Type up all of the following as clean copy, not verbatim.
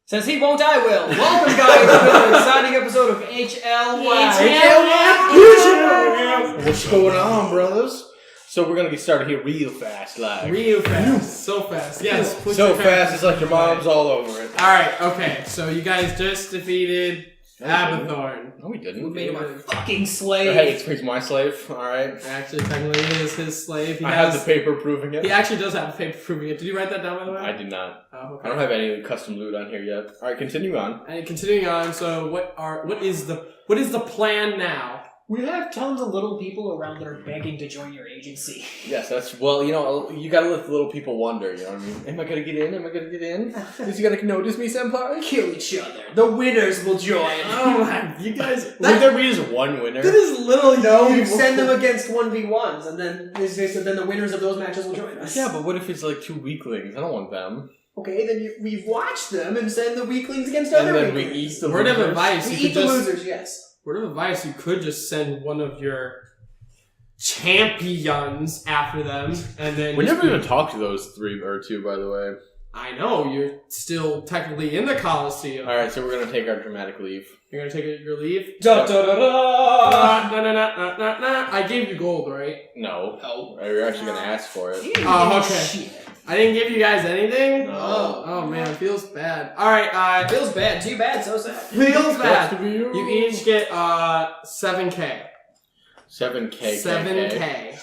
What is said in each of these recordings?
Says he won't, I will. Welcome, guys, to an exciting episode of HLwow. What's going on, brothers? So we're gonna get started here real fast, live. Real fast. So fast. Yes. So fast, it's like your mom's all over it. Alright, okay. So you guys just defeated Abathorn. No, we didn't. We made him our fucking slave. Hey, he's my slave, alright? Actually, technically, he is his slave. I have the paper proving it. He actually does have a paper proving it. Did you write that down, by the way? I did not. Oh, okay. I don't have any custom loot on here yet. Alright, continue on. And continuing on, so what is the plan now? We have tons of little people around that are begging to join your agency. Yes, you gotta let the little people wonder, you know what I mean? Am I gonna get in? Am I gonna get in? Is you gonna notice me, senpai? Kill each other. The winners will join. Oh my, you guys... Would there be just one winner? That is literally... No, you send them against 1v1s, and then the winners of those matches will join us. Yeah, but what if it's like two weaklings? I don't want them. Okay, then we watch them and send the weaklings against other weaklings. And then we eat the Word of losers. advice, We you eat could the just... losers, yes. Word of advice, you could just send one of your champions after them, and then... We never even talked to those three or two, by the way. I know, you're still technically in the Coliseum. Alright, so we're gonna take our dramatic leave. You're gonna take your leave? Da da da da! I gave you gold, right? No. Oh. We're actually gonna ask for it. Oh, okay. Shit. I didn't give you guys anything? No. Oh man, it feels bad. Alright, Feels bad. Too bad. So sad. feels bad. To be You each get 7K. 7K. 7K.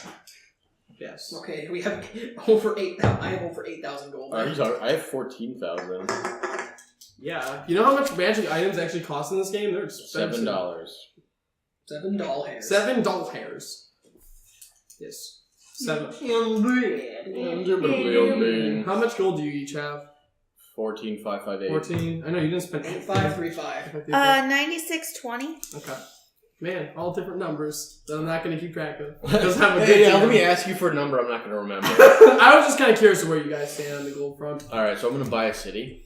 Yes. Okay, we have over 8,000. I have over 8,000 gold. I have 14,000. Yeah. You know how much magic items actually cost in this game? They're expensive. $7. 7 doll hairs. 7 doll hairs. Yes. 7. How much gold do you each have? 14,558. 14? I know you didn't spend 535. 9620. Okay. Man, all different numbers that I'm not going to keep track of. It doesn't have a good Hey, team. let me ask you for a number I'm not gonna remember. I was just kind of curious of where you guys stand on the gold front. Alright, so I'm gonna buy a city.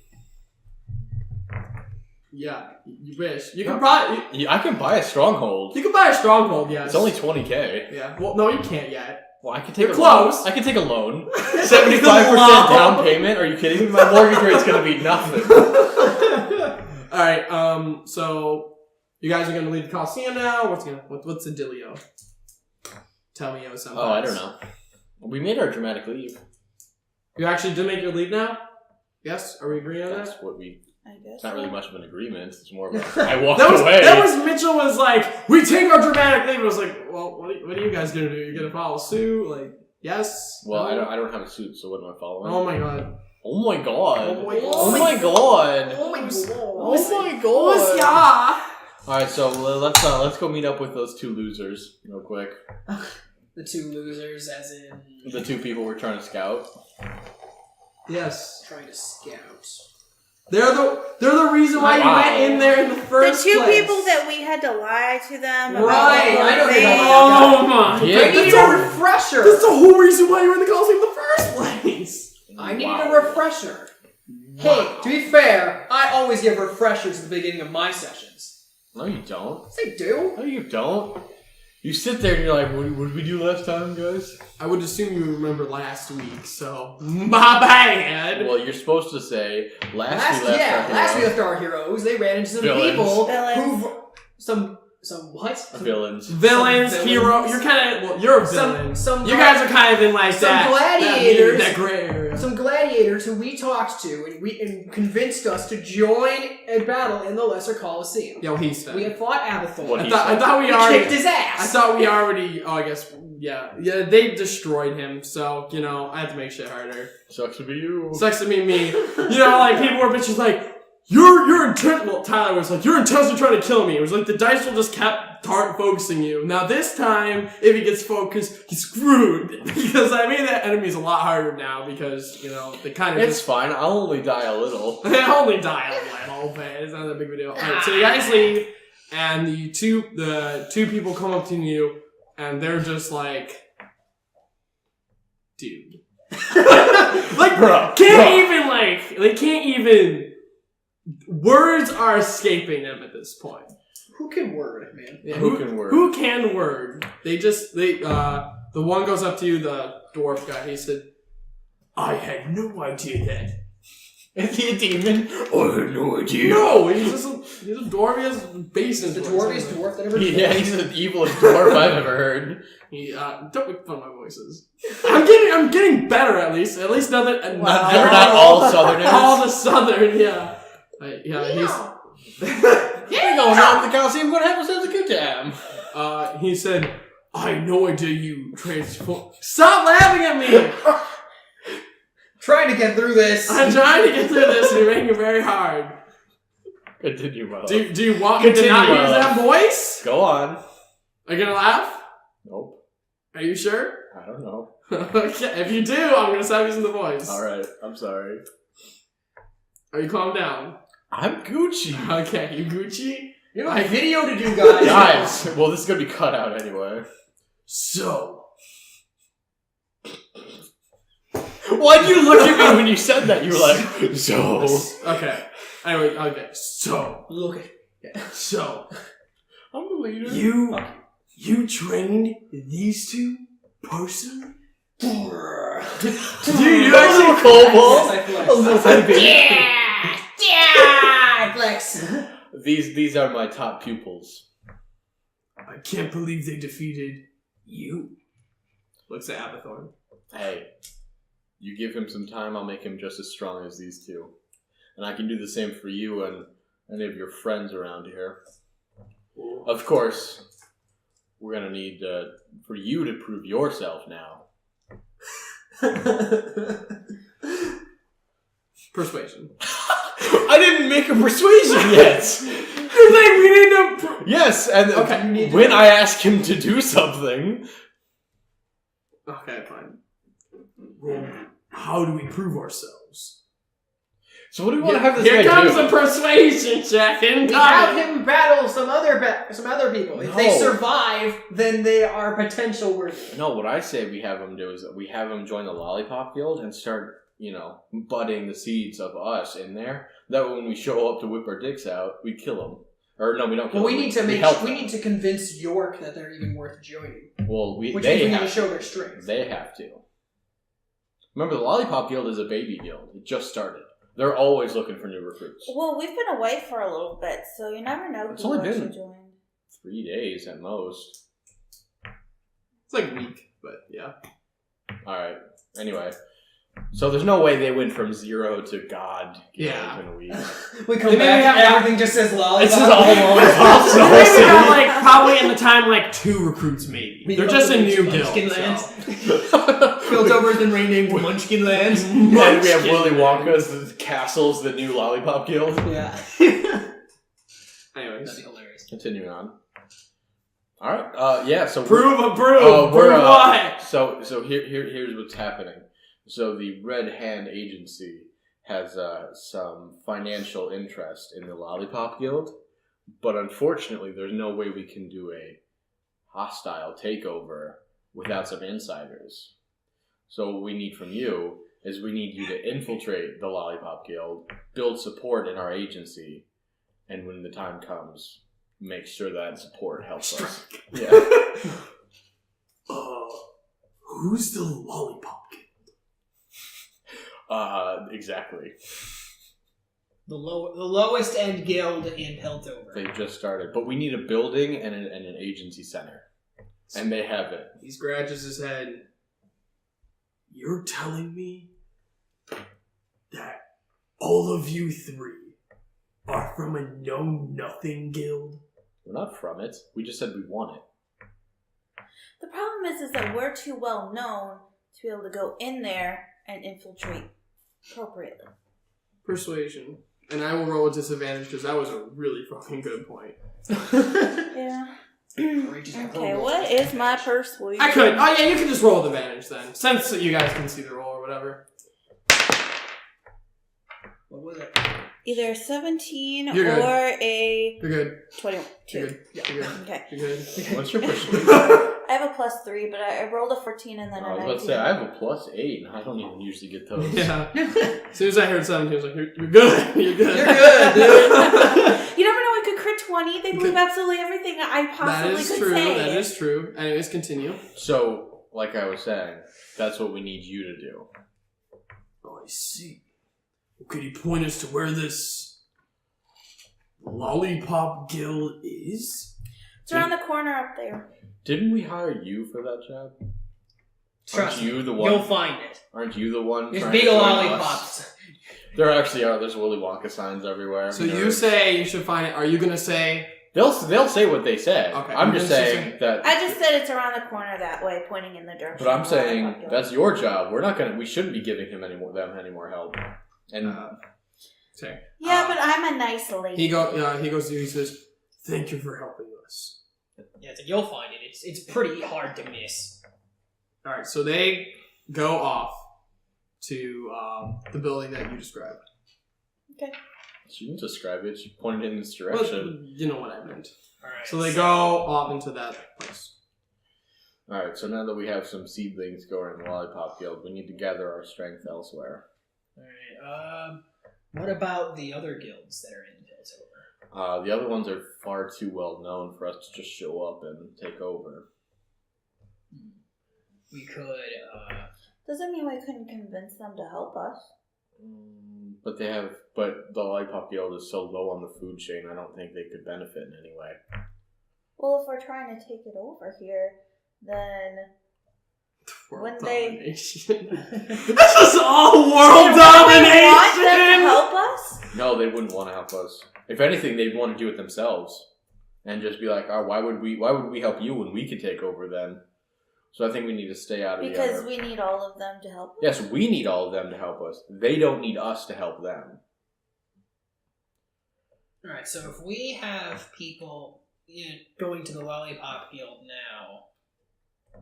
Yeah, you wish. You can probably... Yeah, I can buy a stronghold. You can buy a stronghold, yes. It's only 20K. Yeah. Well, no, you can't yet. Well, I can take You're close. I can take a loan. 75% down payment? Are you kidding me? My mortgage rate's gonna be nothing. Alright, so... You guys are going to leave the Coliseum now? What's the dealio? Tell me, something. Oh, I don't know. We made our dramatic leave. You actually did make your leave now? Yes? Are we agreeing on That's that? what we... I guess. It's not really much of an agreement. It's more of a... I walked That away. was Mitchell was like, we take our dramatic leave. I was like, well, what are you guys going to do? You're going to follow suit? Like, yes? Well, no? I don't have a suit, so what am I following? Oh my god. Oh my god. Oh my god. Oh my god. Oh my god. Oh my god. Yeah. Alright, so let's go meet up with those two losers real quick. The two losers, as in... The two people we're trying to scout. Yes. Trying to scout. They're the reason why you went in there in the The first two place. people that we had to lie to them about Right, the whole I know thing. Oh my. Yeah. I needed a refresher. That's the whole reason why you were in the Coliseum in the first place. I needed a refresher. Hey, to be fair, I always give refreshers at the beginning of my sessions. No, you don't. Yes, I do. No, you don't. You sit there and you're like, what did we do last time, guys? I would assume you remember last week, so my bad. Well, you're supposed to say, last we last we left left our heroes. They ran into some Villains. people Villains. who... Some what? villains. Villains, Some hero. villains. You're kind of you're a villain. Some You guys are kind of in like some that gladiators. that gray area. Some gladiators who we talked to and convinced us to join a battle in the Lesser Colosseum. Yo, he's fat. We had fought Abathorn. What I he thought we We already kicked his ass. I thought we already. Oh, I guess yeah. They destroyed him. So I have to make shit harder. Sucks to be you. Sucks to be me. Like people were bitches like. You're intent. Well, Tyler was like, you're intentionally trying to kill me. It was like the dice will just kept focusing you. Now this time, if he gets focused, he's screwed because I made that enemy's a lot harder now because they kind of It's fine. I'll only die a little. they only die a little bit. It's not that big of a deal. Alright, so you guys leave, and the two people come up to you, and they're just like, dude, like Bro. they can't even. Words are escaping them at this point. Who can word, man? Yeah, Who can word? Who can word? The one goes up to you, the dwarf guy. He said, "I had no idea that Is he a demon? I have no idea. No, he's a dwarf. He has bass The dwarviest dwarf that ever lived. Yeah, he's the evilest dwarf I've ever heard. Don't make fun of my voices. I'm getting better at least. At least now that They're not all Southerners. all the Southern, yeah. He's. We're going out to the Coliseum. We're gonna have ourselves a good time. He said, "I had no idea you transform." Stop laughing at me! Trying to get through this. I'm trying to get through this, and you're making it very hard. Continue, Mo. Do you want me to not use that voice? Go on. Are you gonna laugh? Nope. Are you sure? I don't know. Okay, if you do, I'm gonna stop using the voice. Alright, I'm sorry. Are you calm down? I'm Gucci. Okay, you Gucci? You have a video to do, guys. Guys, well, this is gonna be cut out anyway. So. Why'd you look at me when you said that? You were like, so. Okay. Anyway, okay. So. Look at So. I'm the leader. You trained these two personally? Dude, you actually cobalt. Yes, A little tiny bit. I flex. These are my top pupils. I can't believe they defeated you. Looks at Abathorn. Hey, you give him some time, I'll make him just as strong as these two. And I can do the same for you and any of your friends around here. Of course, we're gonna need for you to prove yourself now. Persuasion. I didn't make a persuasion yet! You're like, we need to... Yes, and Okay. when I ask him to do something... Okay, fine. Well, how do we prove ourselves? So what do we want to have this Here guy comes do? the persuasion check. We have him battle some other people. If they No. survive, then they are potential worthy. No, what I say we have him do is that we have him join the Lollipop Guild and start, budding the seeds of us in there. That way when we show up to whip our dicks out, we kill him. Or no, we don't kill Well, him. we need to convince York that they're even worth joining. Well, Which they means we need have to show their strength. They have to. Remember, the Lollipop Guild is a baby guild. It just started. They're always looking for new recruits. Well, we've been away for a little bit, so you never know It's who only actually been- joined. 3 days at most. It's like a week, but yeah. Alright, anyway. So there's no way they went from 0 to God Yeah. in a week. We come Maybe back we have- and everything just says lollipop. It's just all lollipops. the whole Maybe we city. got, like, probably in the time, like, 2 recruits, maybe. They're just a new guild. Munchkin so. lands. Piltover's been renamed Munchkin Lands. And we have Munchkin. Willy Wonka's Castle's the new Lollipop Guild. Yeah. Anyways. That'd be hilarious. Continuing on. Alright, yeah, so Prove we're what? So here's what's happening. So the Red Hand Agency has some financial interest in the Lollipop Guild, but unfortunately there's no way we can do a hostile takeover without some insiders. So what we need from you is we need you to infiltrate the Lollipop Guild, build support in our agency, and when the time comes, make sure that support helps us. Yeah. Who's the Lollipop Guild? Exactly. The lowest end guild in Piltover. They just started, but we need a building and an agency center, and they have it. He scratches his head. You're telling me that all of you 3 are from a know-nothing guild? We're not from it. We just said we want it. The problem is that we're too well known to be able to go in there and infiltrate appropriately. Persuasion. And I will roll a disadvantage because that was a really fucking good point. Yeah. Okay, what is my persuasion? I could. Oh yeah, you can just roll with advantage then. Since you guys can see the roll or whatever. What was it? Either a 17 You're good. or a You're good. 22. You're good. You're good. Okay. You're good. What's your persuasion? I have a +3, but I rolled a 14 and then I a was 19. about to say, I have a +8, and I don't even usually get those. Yeah. As soon as I heard 17, I was like, you're good. You're good. You're good, dude. You never know, I could crit 20. They believe absolutely everything I That possibly is could true. say. That is true. Anyways, continue. So, like I was saying, that's what we need you to do. Oh, I see. Could you point us to where this Lollipop Guild is? It's around the corner up there. Didn't we hire you for that job? Trust Aren't you me, the one? you'll find it. Aren't you the one? There's trying big to join lollipops. us? There actually are. There's Willy Wonka signs everywhere. So you say you should find it. Are you gonna say? They'll say what they say. Okay. I'm just You're gonna saying that. I just said it's around the corner that way, pointing in the direction. But I'm of saying Lollipop Guild. that's your job. We shouldn't be giving them any more help. And Say. Yeah, but I'm a nice lady. He goes. He says, "Thank you for helping us." Yeah, so you'll find it. It's pretty hard to miss. All right. So they go off to the building that you described. Okay. she didn't describe it. She pointed in this Well, direction. you know what I meant. Alright. So they go off into that place. Alright, so now that we have some seedlings going in the Lollipop Guild, we need to gather our strength elsewhere. Alright, what about the other guilds that are in Piltover? The other ones are far too well known for us to just show up and take over. We could, Doesn't mean we couldn't convince them to help us. But the Lollipop Guild is so low on the food chain, I don't think they could benefit in any way. Well, if we're trying to take it over here, then when they This is all world want them to domination! help us. No, they wouldn't want to help us. If anything, they'd want to do it themselves. And just be like, oh, why would we help you when we could take over then? So I think we need to stay out of Because the we need all of them to help us. Yes, we need all of them to help us. They don't need us to help them. Alright, so if we have people going to the Lollipop Guild now,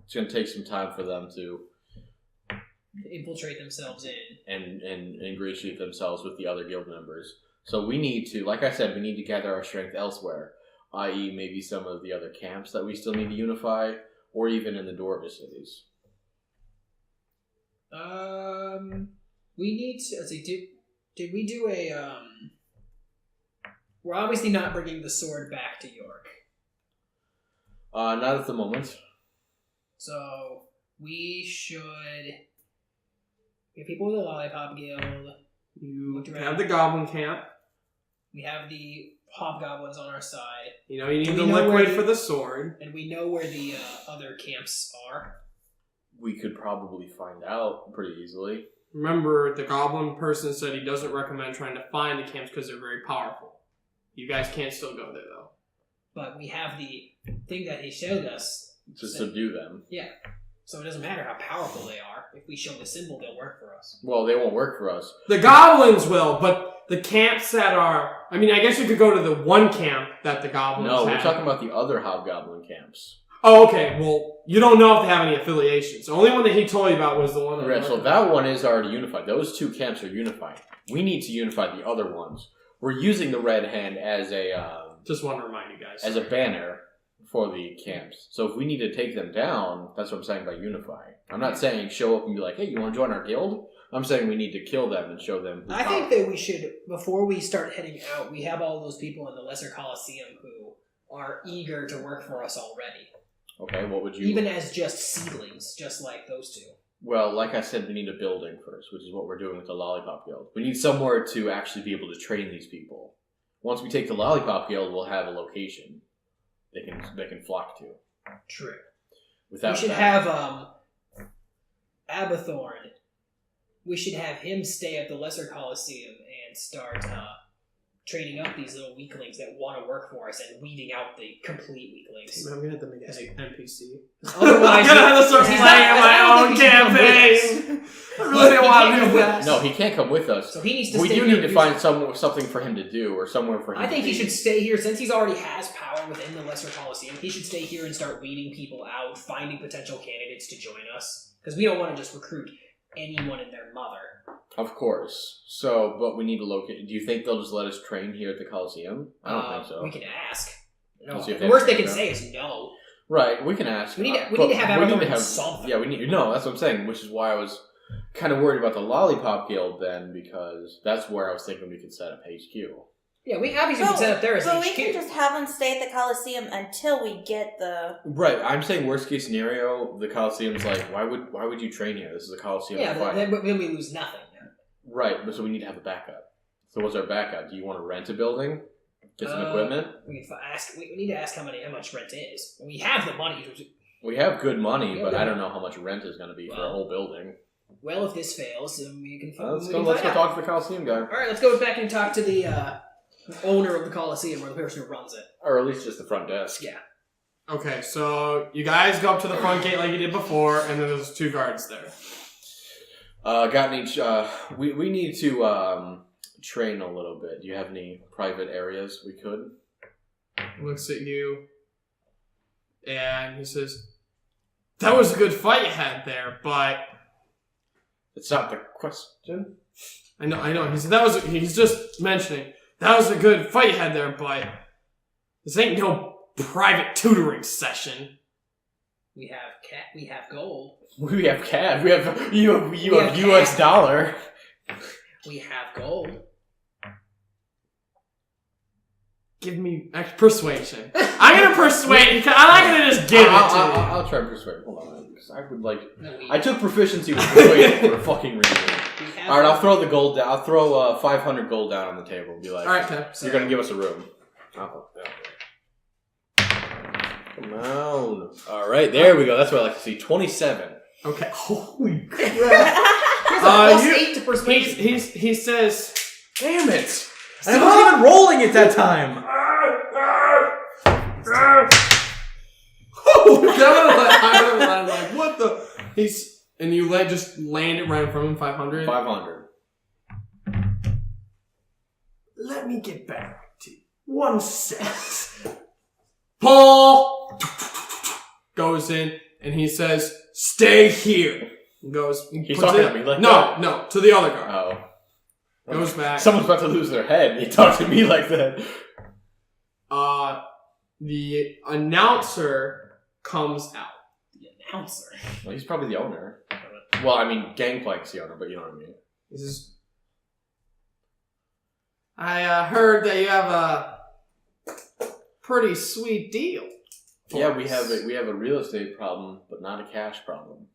It's going to take some time for them to infiltrate themselves in. and ingratiate themselves with the other guild members. So we need to, like I said, we need to gather our strength elsewhere, i.e. maybe some of the other camps that we still need to unify, or even in the Dwarvish cities. We need to, let's see, did we do we're obviously not bringing the sword back to York. Not at the moment. So, we should get people with the Lollipop Guild. You Looked around. have the Goblin Camp. We have the Hobgoblins on our side. You know, you Do need we the know liquid where for the sword. And we know where the other camps are. We could probably find out pretty easily. Remember, the Goblin person said he doesn't recommend trying to find the camps because they're very powerful. You guys can't still go there, though. But we have the thing that he showed us. To subdue them. Yeah. So it doesn't matter how powerful they are. If we show the symbol, they'll work for us. Well, they won't work for us. The Goblins will, but the camps that are... I mean, I guess you could go to the one camp that the Goblins No, have. we're talking about the other Hobgoblin camps. Oh, okay. Well, you don't know if they have any affiliations. The only one that he told you about was the one that... Right, so that one is already unified. Those two camps are unified. We need to unify the other ones. We're using the Red Hand as a... Just want to remind you guys. as a banner for the camps. So if we need to take them down, that's what I'm saying by unify. I'm not saying show up and be like, hey, you want to join our guild? I'm saying we need to kill them and show them who's I think that we should, before we start heading out, we have all those people in the Lesser Coliseum who are eager to work for us already. Okay, what would you... Even as just seedlings, just like those two. Well, like I said, we need a building first, which is what we're doing with the Lollipop Guild. We need somewhere to actually be able to train these people. Once we take the Lollipop Guild, we'll have a location they can flock to. True. Without we should that, have Abathorn. We should have him stay at the Lesser Coliseum and start training up these little weaklings that want to work for us and weeding out the complete weaklings. I'm going to have to make an NPC. Otherwise, I'm going to have to start he's playing not- my I don't own think he can come campaign. with I really didn't He want can't to come do with that. us. no, he can't come with us. So he needs to We stay do here. need to find something for him to do, or somewhere for him I to think he be. should stay here since he's already has power within the Lesser Coliseum. He should stay here and start weeding people out, finding potential candidates to join us. Because we don't want to just recruit anyone and their mother. Of course. So, but we need to locate... Do you think they'll just let us train here at the Coliseum? I don't think so. We can ask. No, Let's see if the they worst they have can to say is no. Right, we can ask. We need to but have we Abathorn need to do something. Yeah, we need... No, that's what I'm saying, which is why I was kind of worried about the Lollipop Guild then, because that's where I was thinking we could set up HQ. Yeah, we obviously can set up there as But HQ. we can just have them stay at the Coliseum until we get the... Right, I'm saying worst case scenario, the Coliseum's like, why would you train here? This is a Coliseum. Yeah, of fire. then we lose nothing. Right, but so we need to have a backup. So what's our backup? Do you want to rent a building? Get some equipment? We need to ask how much rent is. We have the money. We have good money, but I don't know how much rent is going to be for a whole building. Well, if this fails, then we can find Let's go talk to the Coliseum guy. Alright, let's go back and talk to the owner of the Coliseum, or the person who runs it. Or at least just the front desk. Yeah. Okay, so you guys go up to the front gate like you did before, and then there's 2 guards there. We need to train a little bit. Do you have any private areas we could? Looks at you, and he says, "That was a good fight you had there, but..." It's not the question. I know. He said he's just mentioning, "That was a good fight you had there, but this ain't no private tutoring session." We have gold. We have CAD. You have US CAD. dollar. We have gold. Give me persuasion. I'm gonna persuade. I'm not gonna just give it to you. I'll try to persuade. Hold on, because I would like. I took proficiency with persuasion for a fucking reason. All right, I'll throw the gold down. I'll throw 500 gold down on the table and be like, all right, Tim. You're gonna give us a room. Come on. All right, there we go. That's what I like to see. 27. Okay. Holy crap. +8 to persuasion. He says, Damn it! I wasn't even rolling at that time. I'm like, what the? And you just land it right from him, 500? 500. Let me get back to you. 1 sec. Paul goes in and he says, "Stay here." He goes. He's talking to me like that? No, to the other guy. Oh. Goes back. Someone's about to lose their head. He talked to me like that. The announcer comes out. The announcer. Well, he's probably the owner. Well, I mean, Gangplank's the owner, but you know what I mean. He says, "I heard that you have a pretty sweet deal." Yeah, we have a real estate problem, but not a cash problem.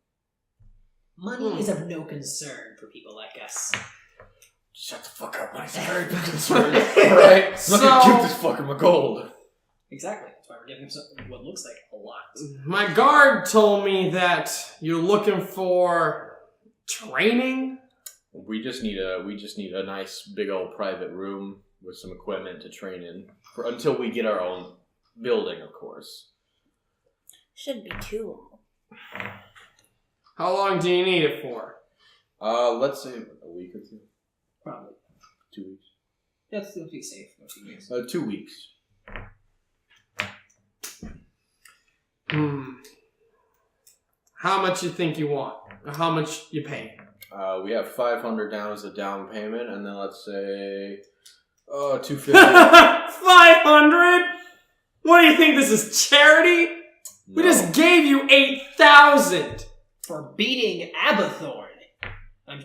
Money is of no concern for people like us. Shut the fuck up, I'm very concerned. Alright? I'm not gonna give this fucker my gold. Exactly. That's why we're giving him what looks like a lot. My guard told me that you're looking for training. We just need a nice big old private room with some equipment to train in until we get our own building, of course. Shouldn't be too long. How long do you need it for? Let's say a week or 2. Probably. 2 weeks. Let's be safe. 2 weeks. 2 weeks. How much you think you want? Or how much you pay? We have 500 down as a down payment, and then let's say 250. 500? What do you think? This is charity? No. We just gave you 8,000 for beating Abathorn.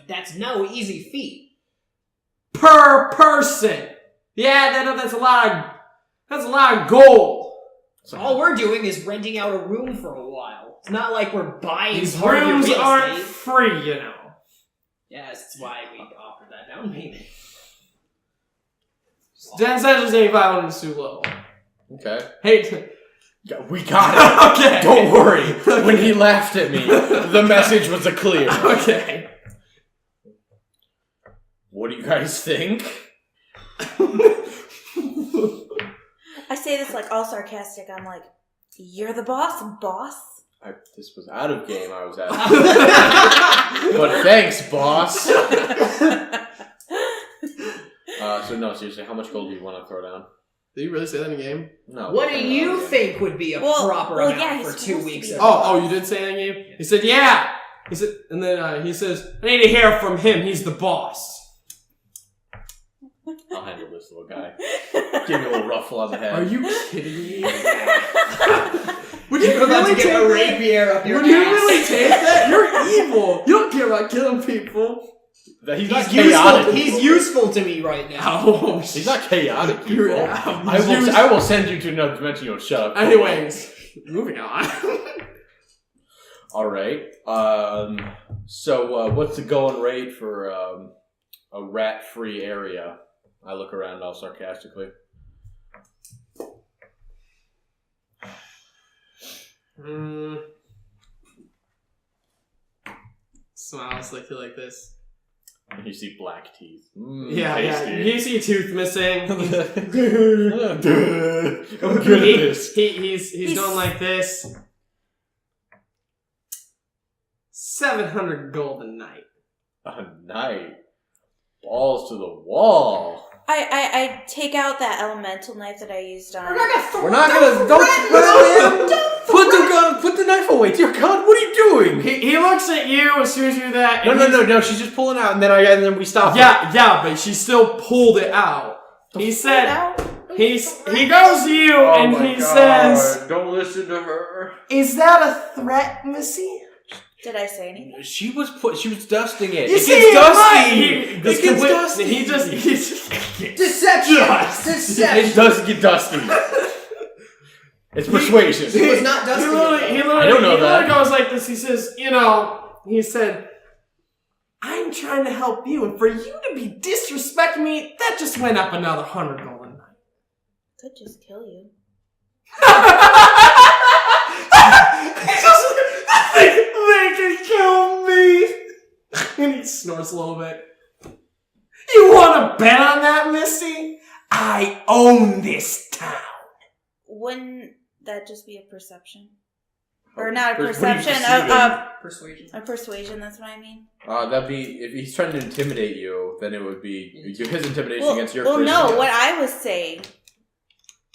That's no easy feat. per person. Yeah, that's a lot of gold. So all we're doing is renting out a room for a while. It's not like we're buying These part of your rooms real aren't estate. free, you know. Yes, that's why we offered that down payment. Dan says it's 8,500 is too low. Okay. Hey, Yeah, we got it. okay. Don't worry. When he laughed at me, the message was clear. Okay. What do you guys think? I say this like all sarcastic. I'm like, "You're the boss, boss." This was out of game. I was at. But thanks, boss. So no, seriously, how much gold do you want to throw down? Did you really say that in a game? No. What do you think would be a proper amount for 2 weeks? Oh, you did say that in a game? He said, yeah. He said, and then he says, I need to hear from him. He's the boss. I'll handle this little guy. Give me a little ruffle on the head. Are you kidding me? Would you really take a rapier up your ass? Would you really take that? You're evil. You don't care about killing people. He's not chaotic. He's useful to me right now. Oh, He's not chaotic. You're people. I will send you to another dimension. You'll shut up. Anyways, moving on. All right. So what's the going rate for a rat-free area. I look around all sarcastically. Smile slicky like this. You see black teeth. Yeah. Tasty. You see a tooth missing. I'm good at this. He's going like this. 700 gold a night. A night. Balls to the wall. I take out that elemental knife that I used on. We're not gonna. Don't put the knife away. Dear God, what are you doing? He looks at you as soon as you do that. No. She's just pulling out, and then we stop. Yeah, but she still pulled it out. He said. He goes to you and he says, "Don't listen to her." Is that a threat, Missy? Did I say anything? She was dusting it. You It see, gets dusty. It gets dusty. He just Deception! It does get dusty. It's persuasion. He was not dusty. He literally, I don't know he that. literally goes like this. He says, he said, I'm trying to help you, and for you to be disrespecting me, that just went up another 100 gold a night. Could just kill you. They can kill me. And he snorts a little bit. You want to bet on that, Missy? I own this town. Wouldn't that just be a perception? Or not a What are you perception, Persuasion. a persuasion, that's what I mean. That'd be if he's trying to intimidate you, then it would be his intimidation against your. Well, charisma. no, what I was saying,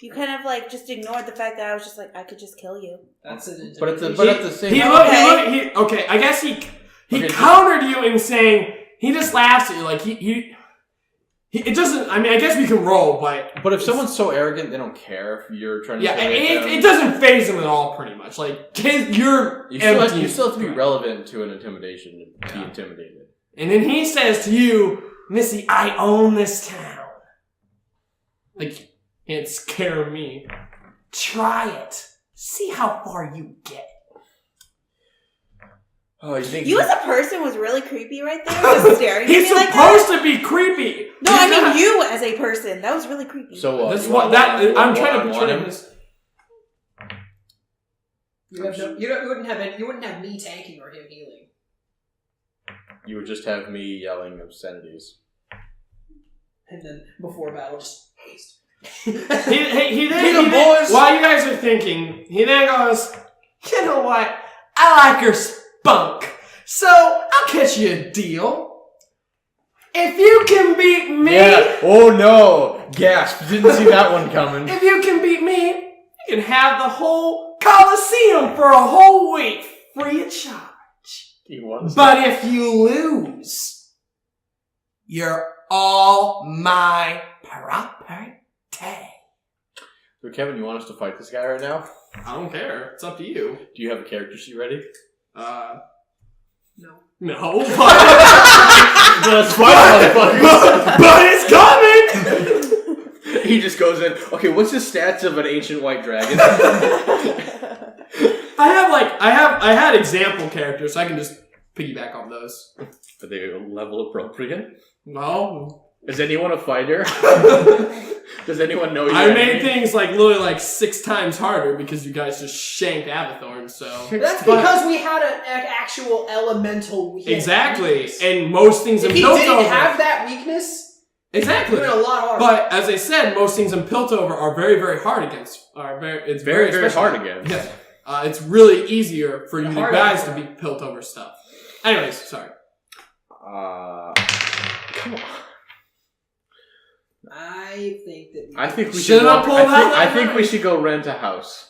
you kind of like just ignored the fact that I was just like, I could just kill you. That's an But at intimidation. the same. Okay, I guess he countered you in saying he just laughs at you like he it doesn't. I mean, I guess we can roll, but if someone's so arrogant, they don't care if you're trying to. it doesn't faze him at all. Pretty much, like you're you still have to be relevant to an intimidation to be intimidated. And then he says to you, Missy, I own this town. Like, you can't scare me. Try it. See how far you get. Oh, you think You as a person was really creepy right there, just staring at me He's like that. supposed to be creepy. No, I mean you as a person. That was really creepy. So That's you what want that one- I'm one- trying to one- portray one- this. You wouldn't have me tanking or him healing. You would just have me yelling obscenities. And then before battle, just haste. He then, boys. while you guys are thinking, he then goes, you know what? I like her spunk. So, I'll catch you a deal. If you can beat me... Yeah. Oh no! Gasp! Didn't see that one coming. If you can beat me, you can have the whole Coliseum for a whole week, free of charge. He wants. But if you lose, you're all my property. So Kevin, you want us to fight this guy right now? I don't care. It's up to you. Do you have a character sheet ready? No. No. Let's fight, motherfuckers! But it's coming! He just goes in. Okay, what's the stats of an ancient white dragon? I had example characters, so I can just piggyback on those. Are they level appropriate? No. Is anyone a fighter? Does anyone know you? I made things literally 6 times harder because you guys just shanked Avathorn, so. That's because we had an actual elemental weakness. Exactly. And most things If in he Piltover. didn't have that weakness, Exactly. it would have been a lot harder. But as I said, most things in Piltover are very, very hard against. It's Very, very special. hard against. Yeah. It's really easier for you hard guys one. to beat Piltover stuff. Anyways, sorry. Come on. I think that I think we Should should. I pull that? I think we should go rent a house.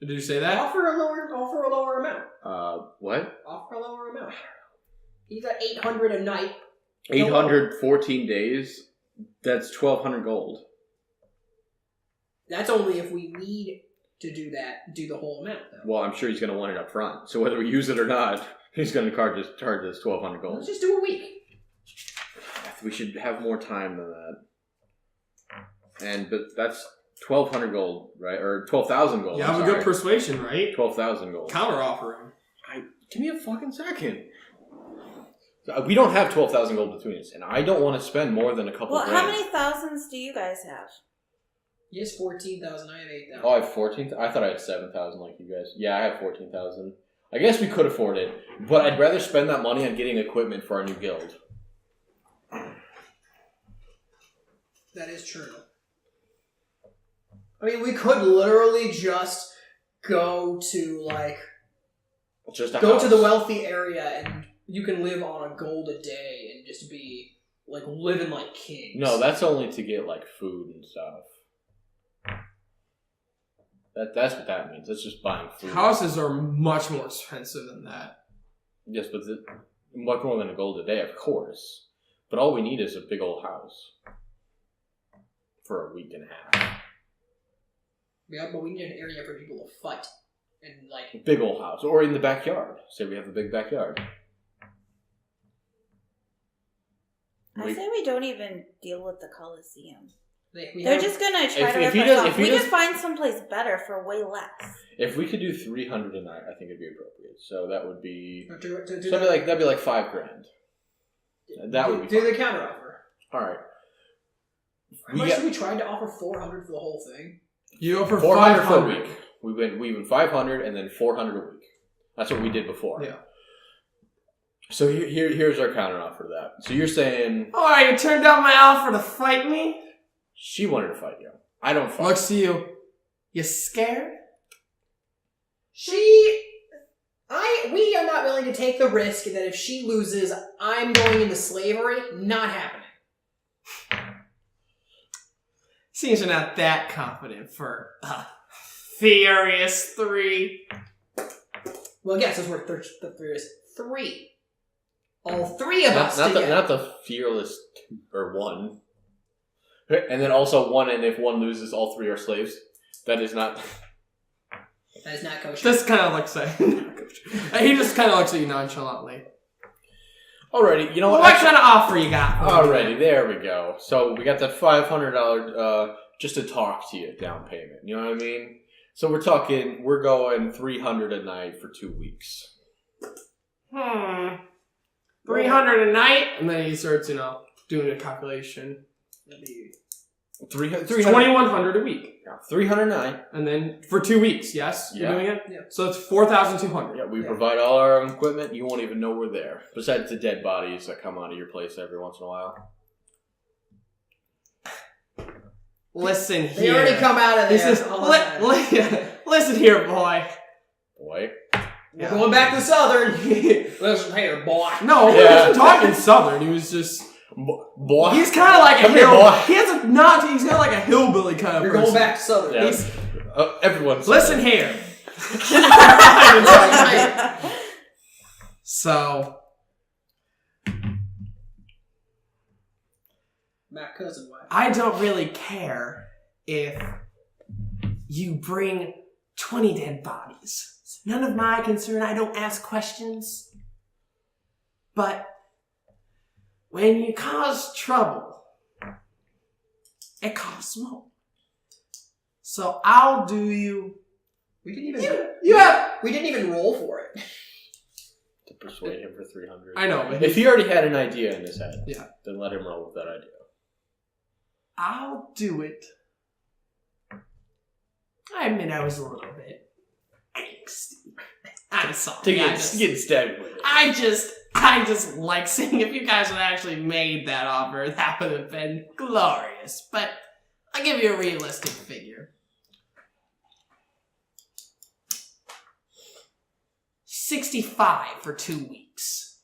Did you say that? offer a lower amount. What? Offer a lower amount. He's at 800 a night. 814 days. That's 1,200 gold. That's only if we need to do the whole amount, though. Well, I'm sure he's going to want it up front. So whether we use it or not, he's going to charge us 1,200 gold. Let's just do a week. We should have more time than that. But that's 1,200 gold, right? Or 12,000 gold. You have a good persuasion, right? 12,000 gold. Counter offer him. Give me a fucking second. We don't have 12,000 gold between us, and I don't want to spend more than a couple. Well, grand. how many thousands do you guys have? He has 14,000. I have 8,000. Oh, I have 14. I thought I had 7,000 like you guys. Yeah, I have 14,000. I guess we could afford it, but I'd rather spend that money on getting equipment for our new guild. That is true. I mean, we could literally just go to like to the wealthy area, and you can live on a gold a day and just be like living like kings. No, that's only to get like food and stuff. That's what that means. That's just buying food. Houses are much more expensive than that. Yes, but much more than a gold a day, of course. But all we need is a big old house for a week and a half. Yeah, but we need an area for people to fight and like Big old house, or in the backyard. Say we have a big backyard. I say we don't even deal with the Coliseum. we They're have- just gonna try to if rip he us does- off. if he We does- could find someplace better for way less. If we could do 300 a night, I think it'd be appropriate. So that would be do that'd be like $5,000. That would be do fine. the counter offer. All right. How much did we try to offer? 400 for the whole thing. You offer 400 for a 500. week. We went 500 and then 400 a week. That's what we did before. Yeah. So here's our counter offer to that. So you're saying Oh, you turned down my offer to fight me? she wanted to fight you. I don't fight. Looks to you. You scared? We are not willing to take the risk that if she loses, I'm going into slavery. Not happening. Seems you're not that confident for Furious 3. Well, yes, it's worth the Furious 3. All three of us not together. the fearless or one. And then also one, and if one loses, all three are slaves. That is not. That is not kosher. This kind of looks like he just kind of looks at you nonchalantly. Alrighty, you know Well, what? what kind of offer you got? Alrighty, there we go. So we got that $500 just to talk to you down payment. You know what I mean? So we're going $300 a night for 2 weeks. 300 a night, and then he starts, doing a calculation. 300, 2,100 a week, 300 a night. and then for 2 weeks. Yes, Yeah. you're doing it. Yeah. So it's 4,200. Yeah, we provide all our own equipment. You won't even know we're there. Besides the dead bodies that come out of your place every once in a while. Listen They here. already come out of there. This is listen here, boy. Boy. We're going back to Southern. Listen here, boy. No, he Yeah. wasn't talking Southern. He was just. Boy. He's kind of like Come a here, hill. boy. He's got like a hillbilly kind of You're person. going back to Southern. Yeah. He's, Everyone's. listen here. So, My cousin wife. I don't really care if you bring 20 dead bodies. It's none of my concern. I don't ask questions. But when you cause trouble, it costs more. So I'll do you. We didn't even. We didn't even roll for it. To persuade him for 300. I know, but If he already had an idea in his head, Yeah. then let him roll with that idea. I'll do it. I admit I was a little bit angsty. I'm sorry. Getting stabbed with it. I just like saying if you guys had actually made that offer, that would have been glorious. But I'll give you a realistic figure. 65 for 2 weeks.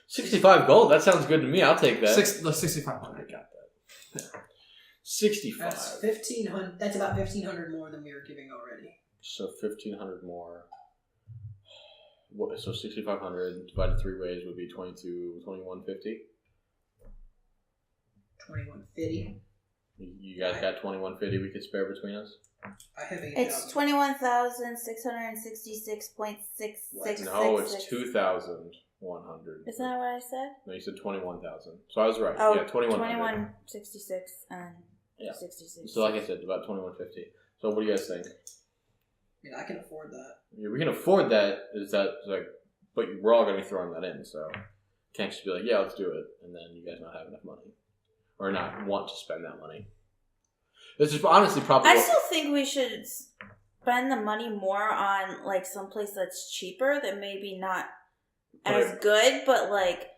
65 gold? That sounds good to me. I'll take that. 6,500. Got that. 65. That's 1,500. That's about 1,500 more than we were giving already. So 1,500 more. So 6,500 divided 3 ways would be 2150. 2,150. You guys got 2150 we could spare between us? I have 8,000. It's 21,666.666. No, it's 2,100. Isn't that what I said? No, you said 21,000. So I was right. Oh, Yeah, 2100. 2166 and Yeah. 66. So like I said, about 2150. So what do you guys think? I mean, I can afford that. Yeah, we can afford that. Is that like? But we're all gonna be throwing that in. So Can't just be like, yeah, let's do it, and then you guys not have enough money. Or not want to spend that money. This is honestly probably... I still think we should spend the money more on, like, someplace that's cheaper, that maybe not as good, but, like,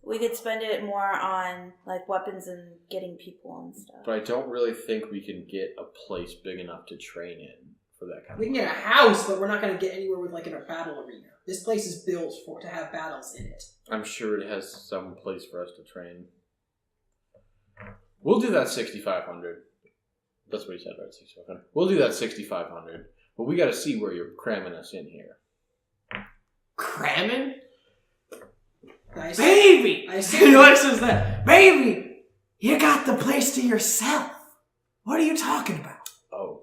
we could spend it more on, like, weapons and getting people and stuff. But I don't really think we can get a place big enough to train in for that kind of thing. We can get a house, but we're not going to get anywhere with, like, in a battle arena. This place is built to have battles in it. I'm sure it has some place for us to train. We'll do that 6,500. That's what he said, right? 6,500. We'll do that 6,500. But we got to see where you're cramming us in here. Cramming? Nice. Baby! I see. He says that. Baby! You got the place to yourself. What are you talking about? Oh.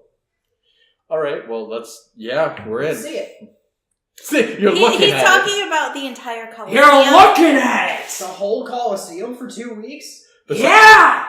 Alright, well, we're in. See it. See, you're looking He's at talking about the entire Coliseum. You're looking at it! The whole Coliseum for 2 weeks? Yeah!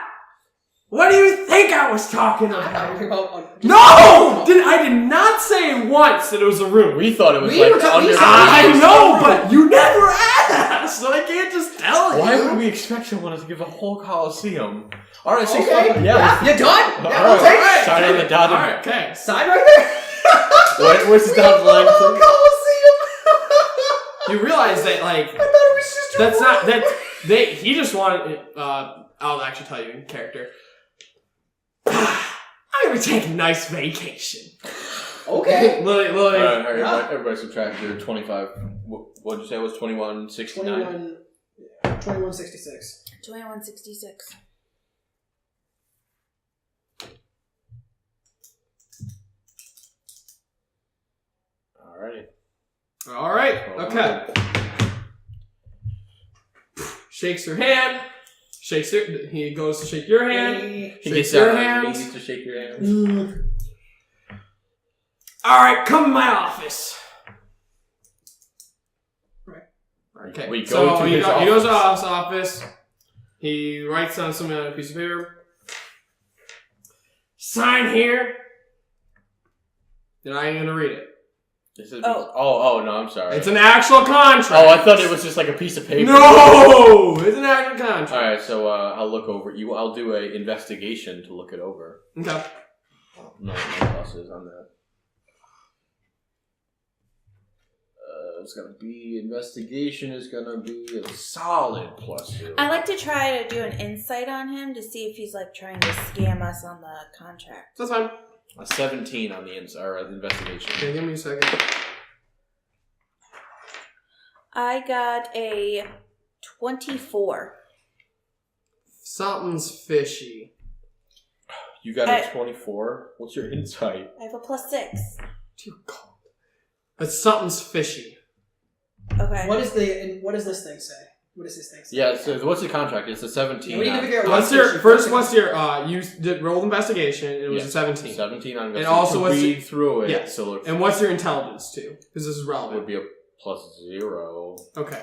What do you think I was talking I thought we about? were about... No! I did not say once that it was a room. We thought it was We were talking- under... I know, but you never asked, so I can't just tell you. Why would we expect someone to give a whole Coliseum? Alright, Okay, 6,500. Yeah. You done? Yeah, All we'll take right. it. Sign on the dotted... Alright, okay. Sign right there. Where's the We have dotted line? the whole Coliseum. You realize that, like, I thought it was just that's a not, room. he just wanted, I'll actually tell you in character. I'm gonna take a nice vacation. Okay. Lily. Alright, Yeah. everybody subtract your 25. What did you say it was 2169? 2166. 2166. Alright. Okay. Shakes her hand. He goes to shake your hand. Hey. Shakes your hands. He needs to shake your hands. Alright, come to my office. Okay. We go to he his goes to office. his office. He writes down something on a piece of paper. Sign here. Then I ain't gonna read it. This is oh no, I'm sorry. It's an actual contract. Oh, I thought it was just like a piece of paper. No, it's an actual contract. All right, so I'll look over. I'll do an investigation to look it over. Okay. No pluses on that. It's gonna be investigation is gonna be a solid +2. I like to try to do an insight on him to see if he's like trying to scam us on the contract. That's fine. A 17 on the investigation. Okay, give me a second. I got a 24. Something's fishy. You got a 24. What's your insight? I have a +6. Dear God. But something's fishy. Okay. What does this thing say? What does this thing say? Yeah. So what's the contract? It's a 17. We need to on- figure out What's your you did rolled investigation and it was a 17. 17 on investigation. And also to what's read through it. Yes. So And what's your intelligence too? Because this is it relevant. would be a +0. Okay.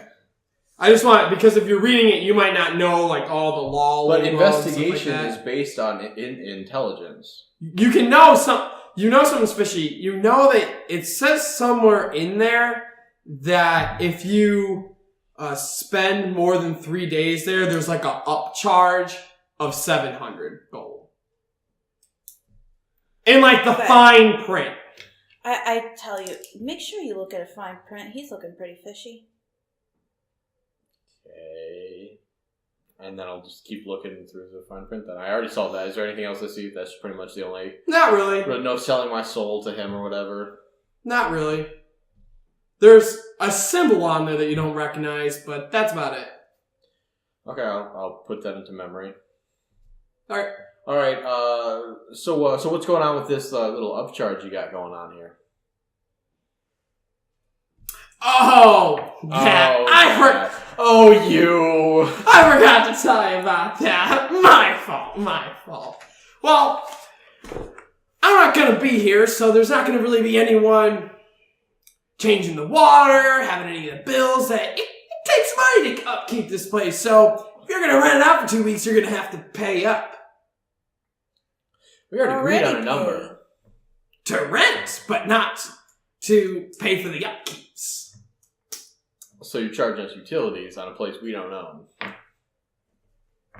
I just want, because if you're reading it, you might not know like all the law. But lingo and stuff investigation like is that. based on intelligence. You can know something's fishy. You know that it says somewhere in there that if you spend more than 3 days there, there's like a upcharge of 700 gold. In like the Okay. fine print. I tell you, make sure you look at a fine print. He's looking pretty fishy. Okay. And then I'll just keep looking through the fine print then. I already saw that. Is there anything else I see? That's pretty much the only... Not really. No selling my soul to him or whatever. Not really. There's a symbol on there that you don't recognize, but that's about it. Okay, I'll put that into memory. Alright. Alright, so what's going on with this little upcharge you got going on here? Oh! Yeah, Oh, you! I forgot to tell you about that. My fault. Well, I'm not gonna be here, so there's not gonna really be anyone changing the water, having any of the bills. It takes money to upkeep this place, so if you're gonna rent it out for 2 weeks, you're gonna have to pay up. We already agreed on a Already number. To rent, but not to pay for the upkeeps. So you're charging us utilities on a place we don't own.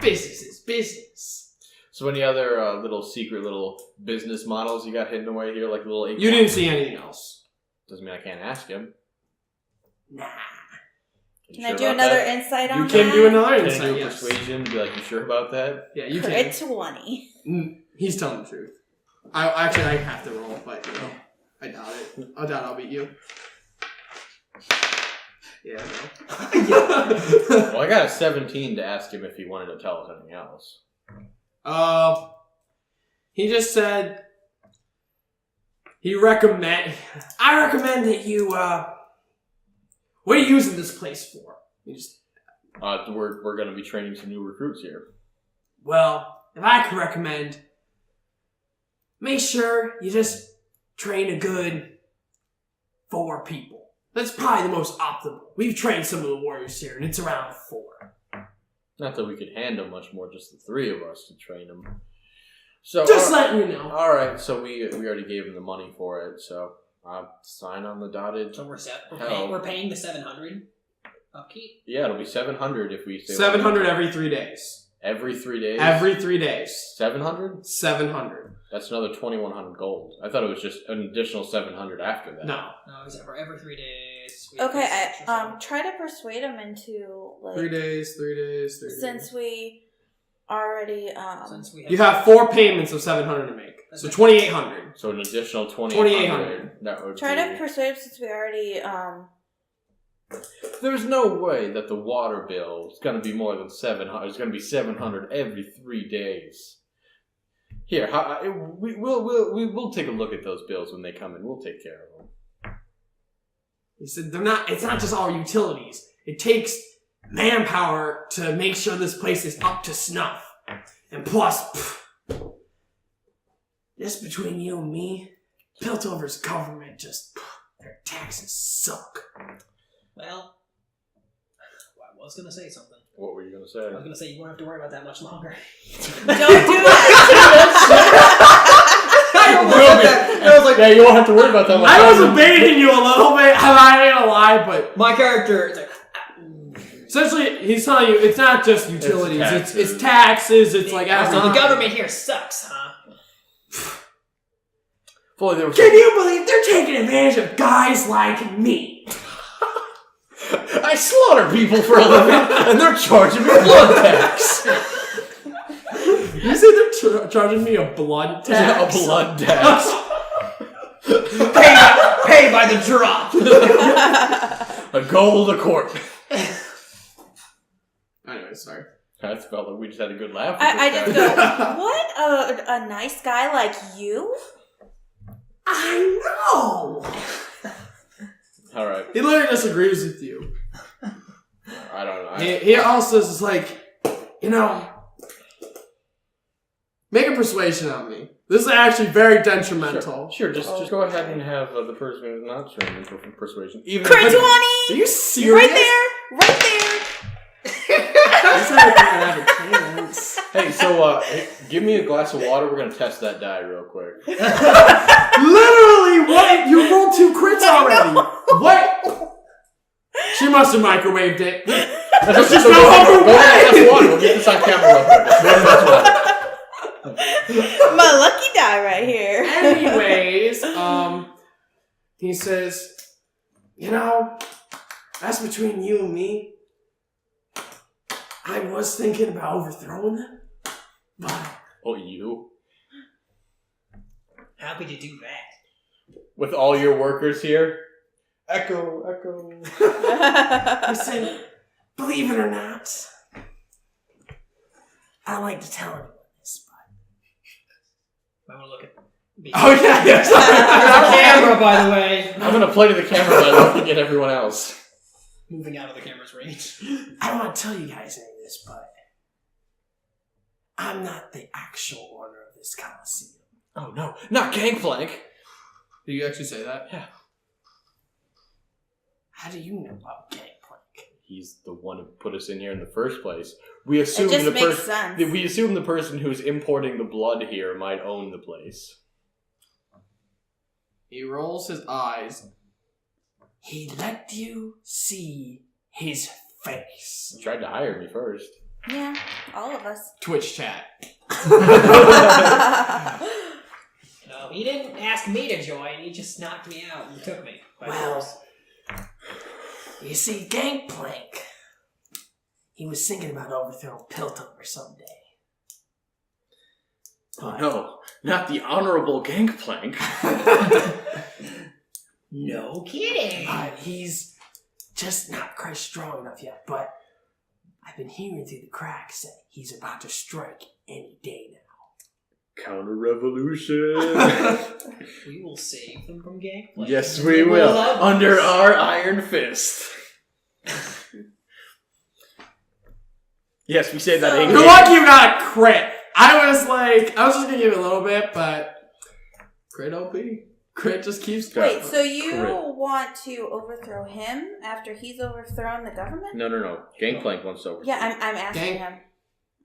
Business is business. So any other little secret little business models you got hidden away here, like little? You didn't see anything else. Doesn't mean I can't ask him. Nah. Can I do another insight on that? You can do another Can insight. I do a Yes. persuasion? Be like, you sure about that? Yeah, you Crit can. 20. He's telling the truth. I have to roll, but I doubt it. I doubt I'll beat you. Yeah, I know. Well, I got a 17 to ask him if he wanted to tell us anything else. He just said I recommend that you what are you using this place for? We're going to be training some new recruits here. Well, if I could recommend, make sure you just train a good 4 people. That's probably the most optimal. We've trained some of the warriors here, and it's around 4. Not that we could handle much more, just the 3 of us to train them. So just letting you know. All right, so we already gave him the money for it, so I'll sign on the dotted. So we're set. Hell. We're paying the 700 upkeep. Yeah, it'll be 700 if we stay. 700 every 3 days. Every 3 days. Every 3 days. 700. 700. That's another 2,100 gold. I thought it was just an additional 700 after that. No. No, it's every 3 days. Okay, try to persuade him into, like... 3 days, 3 days, 3 days. Since we already, You have 4 payments of 700 to make. So 2,800. So an additional 2,800. That would try be... to persuade him since we already, There's no way that the water bill is going to be more than 700. It's going to be 700 every 3 days. Here, we'll take a look at those bills when they come in. We'll take care of them. He said it's not just our utilities. It takes manpower to make sure this place is up to snuff. And plus, just between you and me, Piltover's government their taxes suck. Well, I was going to say something. What were you going to say? I was going to say you won't have to worry about that much longer. don't do it! I was like, yeah, you won't have to worry about that much I was longer. baiting you a little bit, I'm not gonna lie, but... My character is like... Essentially, he's telling you, it's not just utilities, it's taxes, it's like... So the government here sucks, huh? Can you believe they're taking advantage of guys like me? I slaughter people for a living, and they're charging me blood tax. You say they're charging me a blood tax? Yeah, a blood tax. Pay by the drop. A gold a quart. Anyway, sorry. I felt like we just had a good laugh. I just go, what? A nice guy like you? I know! Alright. He literally disagrees with you. I don't know. He also is like, make a persuasion on me. This is actually very detrimental. Sure, just go ahead and have the person who's not trained for persuasion. Crit 20! Are you serious? Right there! He's not gonna have a chance. Hey, so give me a glass of water. We're gonna test that die real quick. Literally, what? You rolled 2 crits already. What? She must have microwaved it. Let's just go over Go ahead, glass of water. We'll get this on camera real quick. Just one glass of water. My lucky die right here. Anyways, he says, that's between you and me. I was thinking about overthrowing them, but... Oh, you? Happy to do that. With all your workers here? Echo. Listen, believe it or not, I don't like to tell anyone this, but... I want to look at... Oh, yeah, yes. There's a camera, by the way. I'm gonna play to the camera by looking at everyone else. Moving out of the camera's range. I don't want to tell you guys any of this, but I'm not the actual owner of this Coliseum. Oh no, not Gangplank! Did you actually say that? Yeah. How do you know about Gangplank? He's the one who put us in here in the first place. We assume It just makes sense. We assume the person who's importing the blood here might own the place. He rolls his eyes. He let you see his face. You tried to hire me first. Yeah, all of us. Twitch chat. No, he didn't ask me to join. He just knocked me out and took me. You see, Gangplank, he was thinking about overthrowing Piltover someday. Oh no, not the honorable Gangplank. No kidding. But he's just not quite strong enough yet. But I've been hearing through the cracks that he's about to strike any day now. Counter-revolution. We will save them from Gangplank. Yes, we will. Under our iron fist. Yes, we say that in You're lucky you got a crit. I was just gonna give it a little bit, but crit OP. Crit just keeps going. Wait, so you want to overthrow him after he's overthrown the government? No. Gangplank wants to overthrow. Yeah, I'm asking him.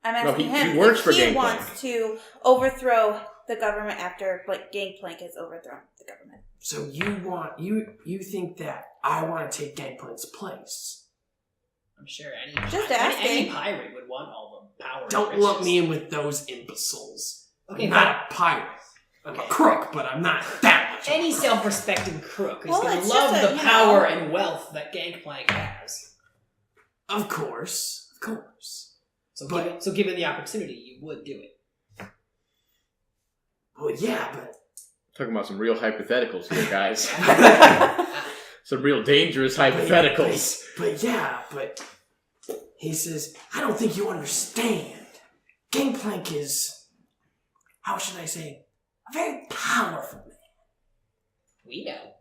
I'm asking he him works if for he Gangplank. wants to overthrow the government after Gangplank has overthrown the government. So you think that I want to take Gangplank's place? I'm sure any pirate would want all the power. Don't lump me in with those imbeciles. Okay, I'm not a pirate. I'm a crook, but I'm not that much. Any self-respecting crook is Well, going to it's love just the power and wealth that Gangplank has. Of course. So given the opportunity, you would do it. Well, yeah, but... Talking about some real hypotheticals here, guys. Some real dangerous hypotheticals. But he says, I don't think you understand. Gangplank is, how should I say, a very powerful man. We know.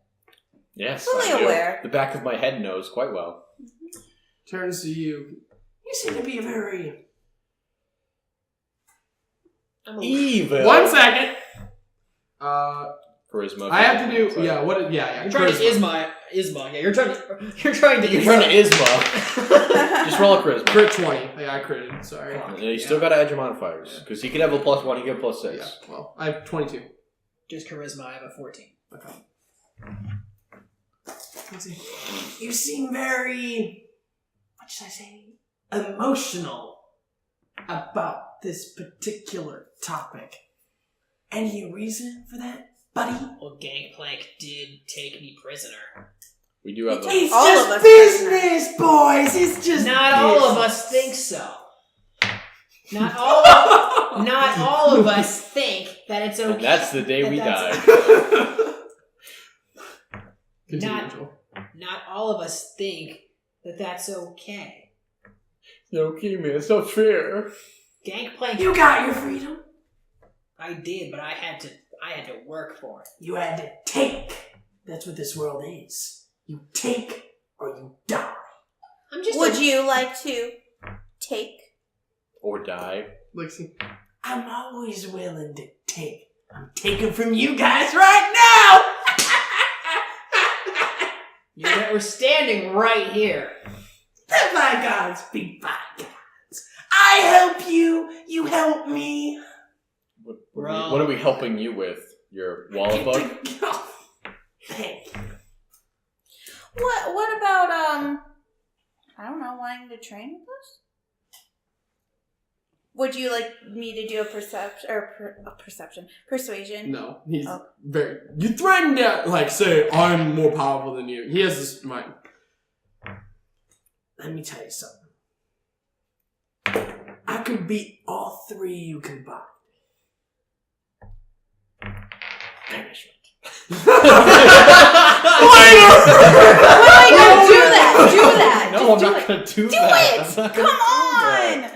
Yes, Fully I do. aware. The back of my head knows quite well. Turns to you. You seem to be a very... Evil. 1 second. Charisma. I have to do... Yeah, what... Yeah. You're trying to Isma. Yeah, you're trying to Isma. Just roll a charisma. Crit 20. Yeah, I critted. Sorry. Yeah, you still gotta add your modifiers. Because he could have a +1, he could have +6. Yeah, well, I have 22. Just charisma, I have a 14. Okay. Let's see. You seem very... What should I say? Emotional about this particular topic. Any reason for that, buddy? Well, Gangplank did take me prisoner. We do have It's all just of us business, boys. It's just Not all of us think so. Not all of us think that it's okay. And that's the day we died. Not all of us think that that's okay. No, man, it's not fair. Gangplank. You got your freedom. I did, but I had to work for it. You had to take. That's what this world is. You take or you die. Would you like to take? Or die. Lexi. I'm always willing to take. I'm taking from you guys right We're standing right here. now. Bygones be bygones. I help you. You help me. What are we helping you with? Your wallet bug? Thank you. What about I don't know, wanting to train with us? Would you like me to do a persuasion? No, he's very. You threatened to say I'm more powerful than you. He has this mind. Let me tell you something. I could beat all three you combined. Banishment. No, do that. No, I'm not going to do that. Do it. Come on.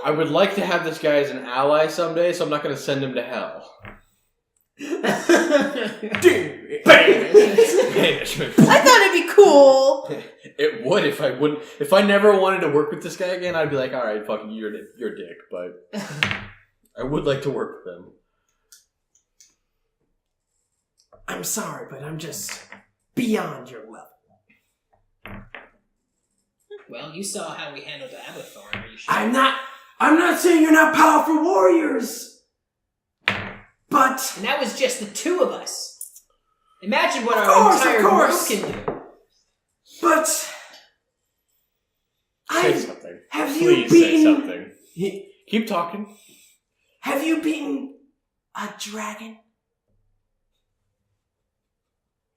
I would like to have this guy as an ally someday, so I'm not going to send him to hell. Banishment. I thought it'd be cool. It would if I never wanted to work with this guy again. I'd be like, all right, fucking you're a dick, but I would like to work with him. I'm sorry, but I'm just beyond your level. Well, you saw how we handled the Abathor. Are you sure? I'm not saying you're not powerful warriors, but And that was just the two of us. Imagine what our entire group can do. But Please say something. Keep talking. Have you beaten a dragon?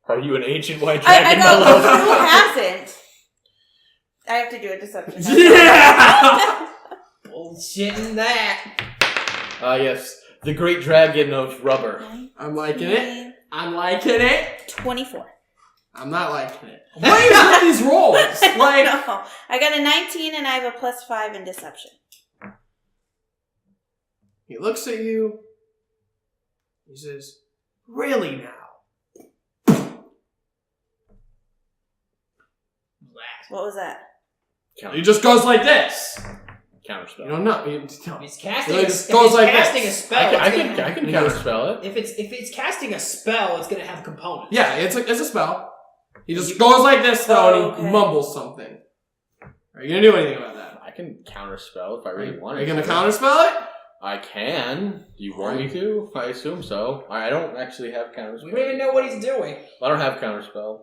Are you an ancient white I dragon? know. Who hasn't? I have to do a deception. Yeah! Bullshitting that. Yes. The great dragon of rubber. I'm liking it. I'm liking it. 24. I'm not liking it. What are you doing these rolls? Like, No. I got a 19 and I have a +5 in deception. he looks at you. He says, really now? What was that? He just goes like this. Counterspell. You don't know. If he's casting, It a, just if goes he's like casting this. a spell, I it's gonna- can counterspell it. if it's casting a spell, it's gonna have components. Yeah, it's a spell. He just goes like this though, and he okay. mumbles something. Are you gonna do anything about that? I can counterspell if I really want Are to. you gonna counterspell it? I can. Do you want me to? I assume so. I don't actually have counterspell. We don't even know what he's doing. I don't have counterspell.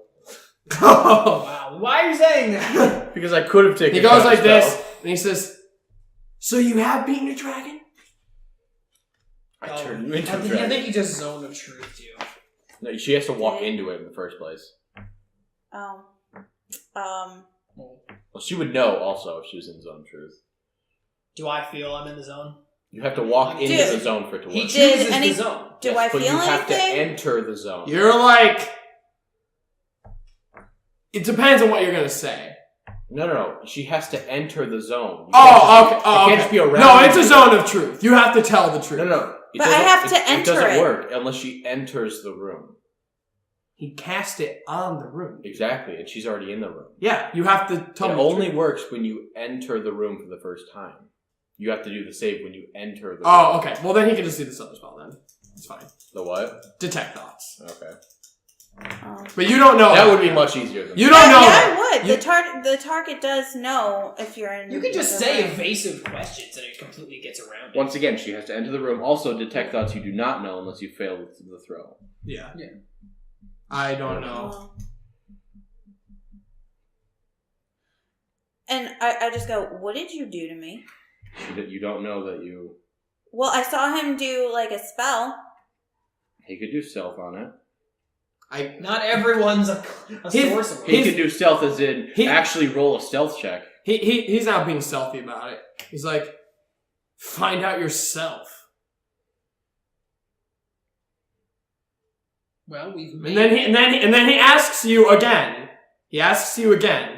Oh. Wow, why are you saying that? Because I could have taken He goes like counterspell. this, and he says, "So you have beaten a dragon?" I turned you into a I dragon. think he just zone of truth to you. No, she has to walk into it in the first place. Well, she would know also if she was in zone truth. Do I feel I'm in the zone? You have to walk into Dude, the zone for it to work. He Did chooses any- the zone. Do Yes, I but feel you have to anything? enter the zone. You're like, it depends on what you're gonna say. No. She has to enter the zone. You Oh, can't okay. just- Oh, it can't okay. just be around. No, it's a you. zone of truth. You have to tell the truth. No. But I have to It enter doesn't it. work unless she enters the room. He cast it on the room. Exactly, and she's already in the room. Yeah, you have to tell It me the only truth. works when you enter the room for the first time. You have to do the save when you enter the room. Oh, okay. Well, then he can just do this other spell then. It's fine. The what? Detect thoughts. Okay. But you don't know That would be much easier than You don't know Yeah, that. I would. You- The target does know if you're in. You can just the say room. evasive questions and it completely gets around it. Once again, she has to enter the room. Also, detect thoughts you do not know unless you fail the throw. Yeah. Yeah. I don't know. Oh. And I just go, what did you do to me? You don't know that you... Well, I saw him do like a spell. He could do stealth on it. Not everyone's a His- sorcerer. He could do stealth as in actually roll a stealth check. He's not being stealthy about it. He's like, find out yourself. Well, we've And made then he asks you again. He asks you again.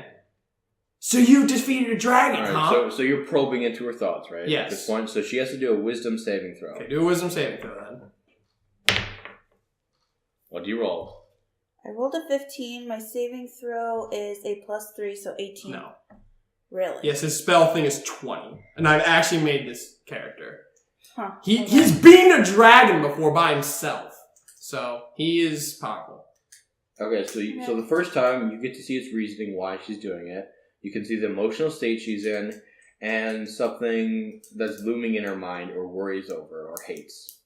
So you defeated a dragon, All huh? right, so you're probing into her thoughts, right? Yes. At this point, so she has to do a wisdom saving throw. Okay, do a wisdom saving throw then. What do you roll? I rolled a 15. My saving throw is a +3, so 18. No. Really? Yes, his spell thing is 20. And I've actually made this character. Huh. He's beaten a dragon before by himself. So he is powerful. Okay, so the first time you get to see its reasoning why she's doing it. You can see the emotional state she's in and something that's looming in her mind or worries over or hates.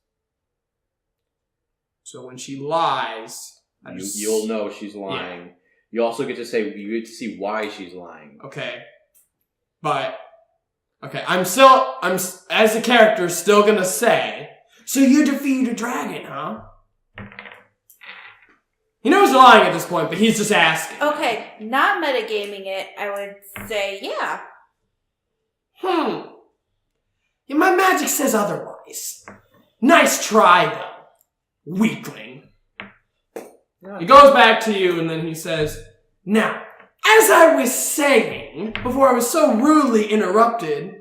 So when she lies, You'll know she's lying. Yeah. You also get to see why she's lying. Okay. But I'm as a character still gonna say, so you defeated a dragon, huh? He knows he's lying at this point, but he's just asking. Okay, not metagaming it, I would say, yeah. Yeah, my magic says otherwise. Nice try, though, weakling. He goes back to you, and then he says, now, as I was saying, before I was so rudely interrupted...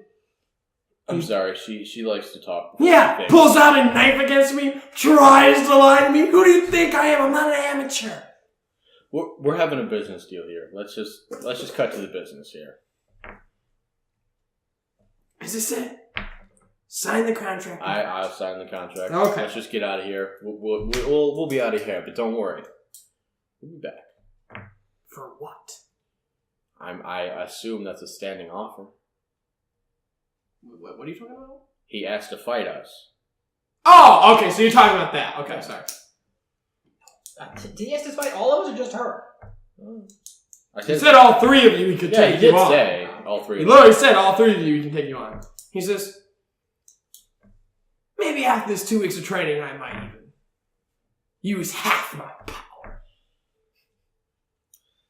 I'm sorry, she likes to talk. Yeah, pulls out a knife against me, tries to lie to me. Who do you think I am? I'm not an amateur. We're having a business deal here. Let's just cut to the business here. As I said, sign the contract. I'll sign the contract. Okay. Let's just get out of here. We'll be out of here, but don't worry. We'll be back. For what? I assume that's a standing offer. What are you talking about? He asked to fight us. Oh, okay, so you're talking about that. Okay, sorry. Did he ask to fight all of us or just her? I He said all three of you he could take he you did on. say. all three. He literally said all three of you can take you on. He says, maybe after this 2 weeks of training, I might even use half my power.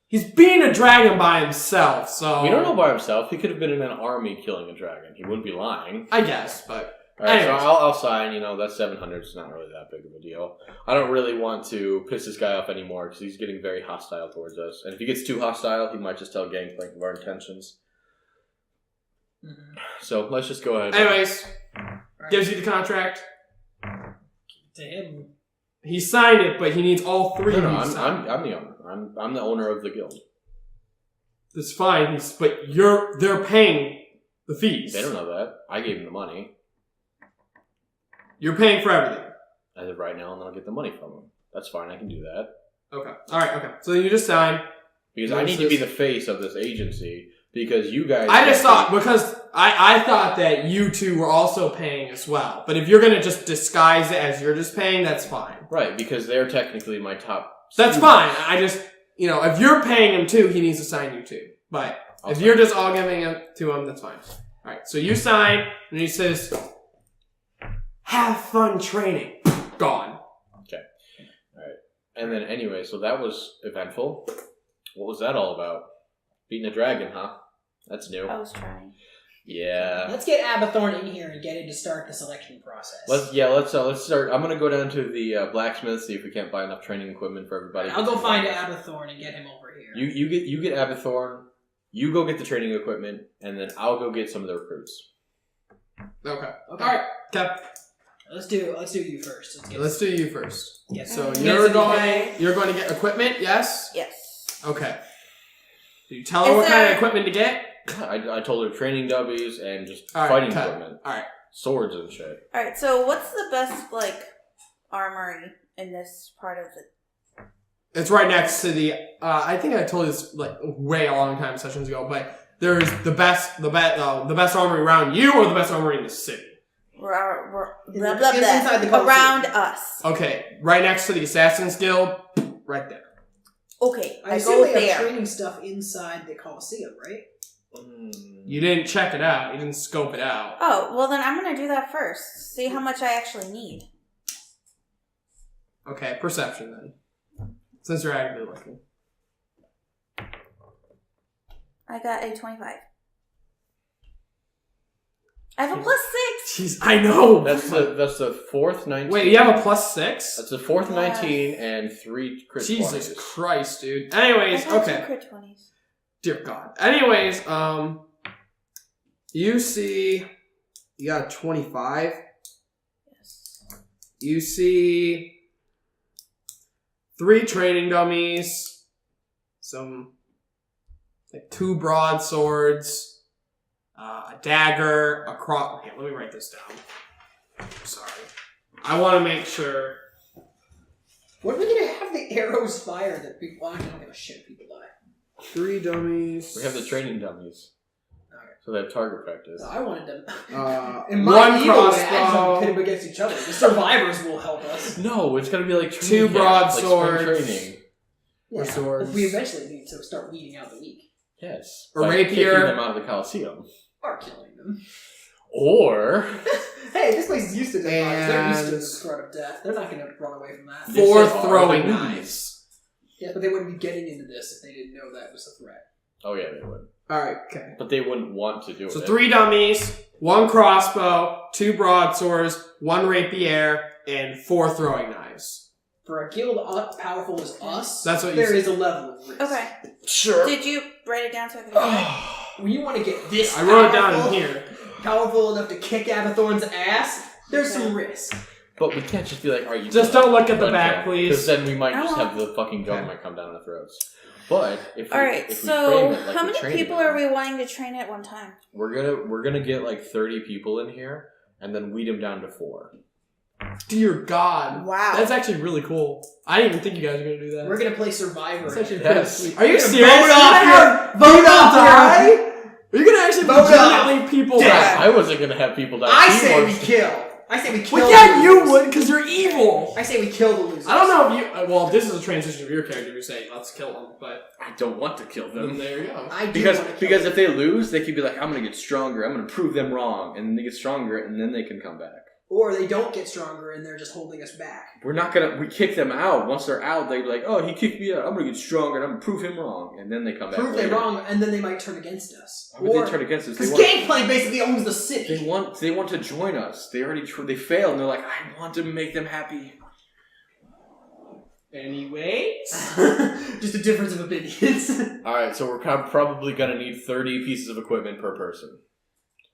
He's being a dragon by himself, so... We don't know by himself. He could have been in an army killing a dragon. He wouldn't be lying. I guess, but... Alright, so I'll sign. That 700 is not really that big of a deal. I don't really want to piss this guy off anymore because he's getting very hostile towards us. And if he gets too hostile, he might just tell Gangplank of our intentions. Mm-hmm. So let's just go ahead. Anyways, gives you the contract. To him. He signed it, but he needs all three of you. I'm the owner. I'm the owner of the guild. That's fine, but they're paying the fees. They don't know that. I gave them the money. You're paying for everything. As of right now, and then I'll get the money from them. That's fine. I can do that. Okay. All right. Okay. So you just sign. Because I need to be the face of this agency. Because you guys... I just thought, because I thought that you two were also paying as well. But if you're going to just disguise it as you're just paying, that's fine. Right, because they're technically my top... That's fine. I just, if you're paying him too, he needs to sign you too. But if you're just all giving it to him, that's fine. All right. So you sign, and he says, have fun training. Gone. Okay. All right. And then anyway, so that was eventful. What was that all about? Beating a dragon, huh? That's new. I was trying. Yeah. Let's get Abathorn in here and get him to start the selection process. Let's start. I'm gonna go down to the blacksmith, see if we can't buy enough training equipment for everybody. I'll go find Abathorn and get him over here. You get Abathorn. You go get the training equipment, and then I'll go get some of the recruits. Okay. All right. Cap. Let's do you first. Let's do you first. Yes. So you're going to get equipment, yes? Yes. Okay. Do you tell her what kind of equipment to get? I told her training W's and just right, fighting equipment. Alright. Swords and shit. Alright, so what's the best, armory in this part of it? It's right next to the, I think I told you this, way a long time sessions ago, but there's the best armory around you or the best armory in the city? Inside the around us. Okay, right next to the Assassin's Guild, right there. Okay, I go assume they have there. training stuff inside the Coliseum, right? You didn't check it out. You didn't scope it out. Oh, well then I'm going to do that first. See how much I actually need. Okay, perception then. Since you're actively looking. I got a 25. I have a +6. Jeez, I know. That's the fourth 19. Wait, you have a +6? That's the fourth 19 and 3 crit 20s. Jesus Christ, dude. Anyways, I got okay. 2 crit 20s. Dear God. Anyways, you see, you got a 25. Yes. You see 3 training dummies, some 2 broadswords, a dagger, a cross. Okay, let me write this down. Sorry, I want to make sure. What are we gonna have the arrows fire that people? I don't give a shit. People die. 3 dummies. We have the training dummies. Okay. So they have target practice. So I wanted them. One In my evil way, I crossbow. just pit them against each other. The survivors will help us. No, it's gonna be like 2 training camp, broadswords. like spring training. Or swords. We eventually need to start weeding out the weak. Yes. A By rapier. kicking them out of the Coliseum. Or killing them. Or... Hey, this place is used to death. And- They're used to the threat of death. They're not going to run away from that. 4 Yes, they are. throwing They knives. Yeah, but they wouldn't be getting into this if they didn't know that was a threat. Oh yeah, they would. Alright, okay. But they wouldn't want to do it. So 3 dummies, 1 crossbow, 2 broadswords, 1 rapier, and 4 throwing knives. For a guild powerful as us, That's what you there said. is a level of risk. Okay. Sure. Did you write it down so I can do it? When you want to get this I wrote it down powerful- in here. Powerful enough to kick Abathorn's ass, there's some risk. But we can't just be like, alright, you Just don't look at the back, please. Because then we might just Oh. have the fucking government come down our throats. But if we, Alright, if we so frame it like how we're many training people them, are we wanting to train at one time? We're gonna get like 30 people in here, and then weed them down to 4. Dear God. Wow. That's actually really cool. I didn't even think you guys were going to do that. We're gonna play Survivor. That's actually Yes. pretty sweet. Are you Vote serious? off vote off die? Are you going to actually Vote legitimately people Dead. die? I wasn't gonna have people die. I He say we wants to- kill. I say we kill Well, the yeah, you losers. would, because you're evil. I say we kill the losers. I don't know if you... Well, this is a transition of your character. You're saying, let's kill them, but... I don't want to kill them. There you go. I do Because wanna kill because them. if they lose, they could be like, I'm gonna get stronger. I'm gonna prove them wrong, and then they get stronger, and then they can come back. Or they don't get stronger and they're just holding us back. We kick them out. Once they're out, they be like, oh, he kicked me out. I'm gonna get stronger, and I'm gonna prove him wrong, and then they come back. Prove them later. wrong, and then they might turn against us. Why would they turn against us? Because Gangplank basically owns the city. They want to join us. They already they failed, and they're like, I want to make them happy. Anyways... Just a difference of opinions. All right, so we're probably gonna need 30 pieces of equipment per person.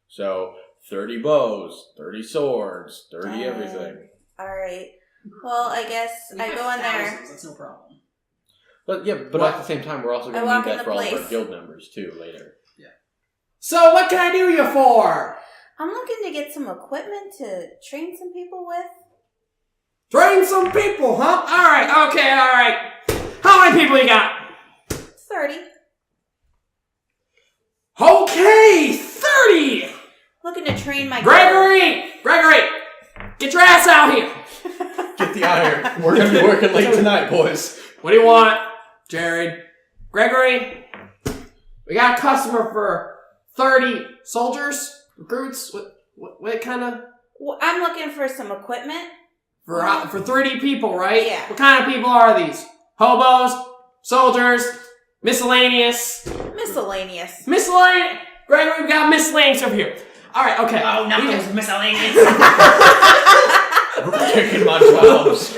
So 30 bows, 30 swords, 30 everything. Alright. Well, I guess I go in there. That's no problem. But yeah, but at the same time, we're also I gonna walk need in that the for all of our place. guild members too later. So, what can I do you for? I'm looking to get some equipment to train some people with. Train some people, huh? Alright, okay, alright. How many people you got? 30. Okay, 30! Looking to train my Gregory! Get your ass out here! Get the iron. We're gonna be working late tonight, boys. What do you want, Jared? Gregory? We got a customer for 30 soldiers? Recruits? What kind of... Well, I'm looking for some equipment. For 30 people, right? Yeah. What kind of people are these? Hobos? Soldiers? Miscellaneous? Miscellaneous. Gregory, we got miscellaneous over here. Alright, okay. Oh, no, it's miscellaneous. We're kicking my 12s.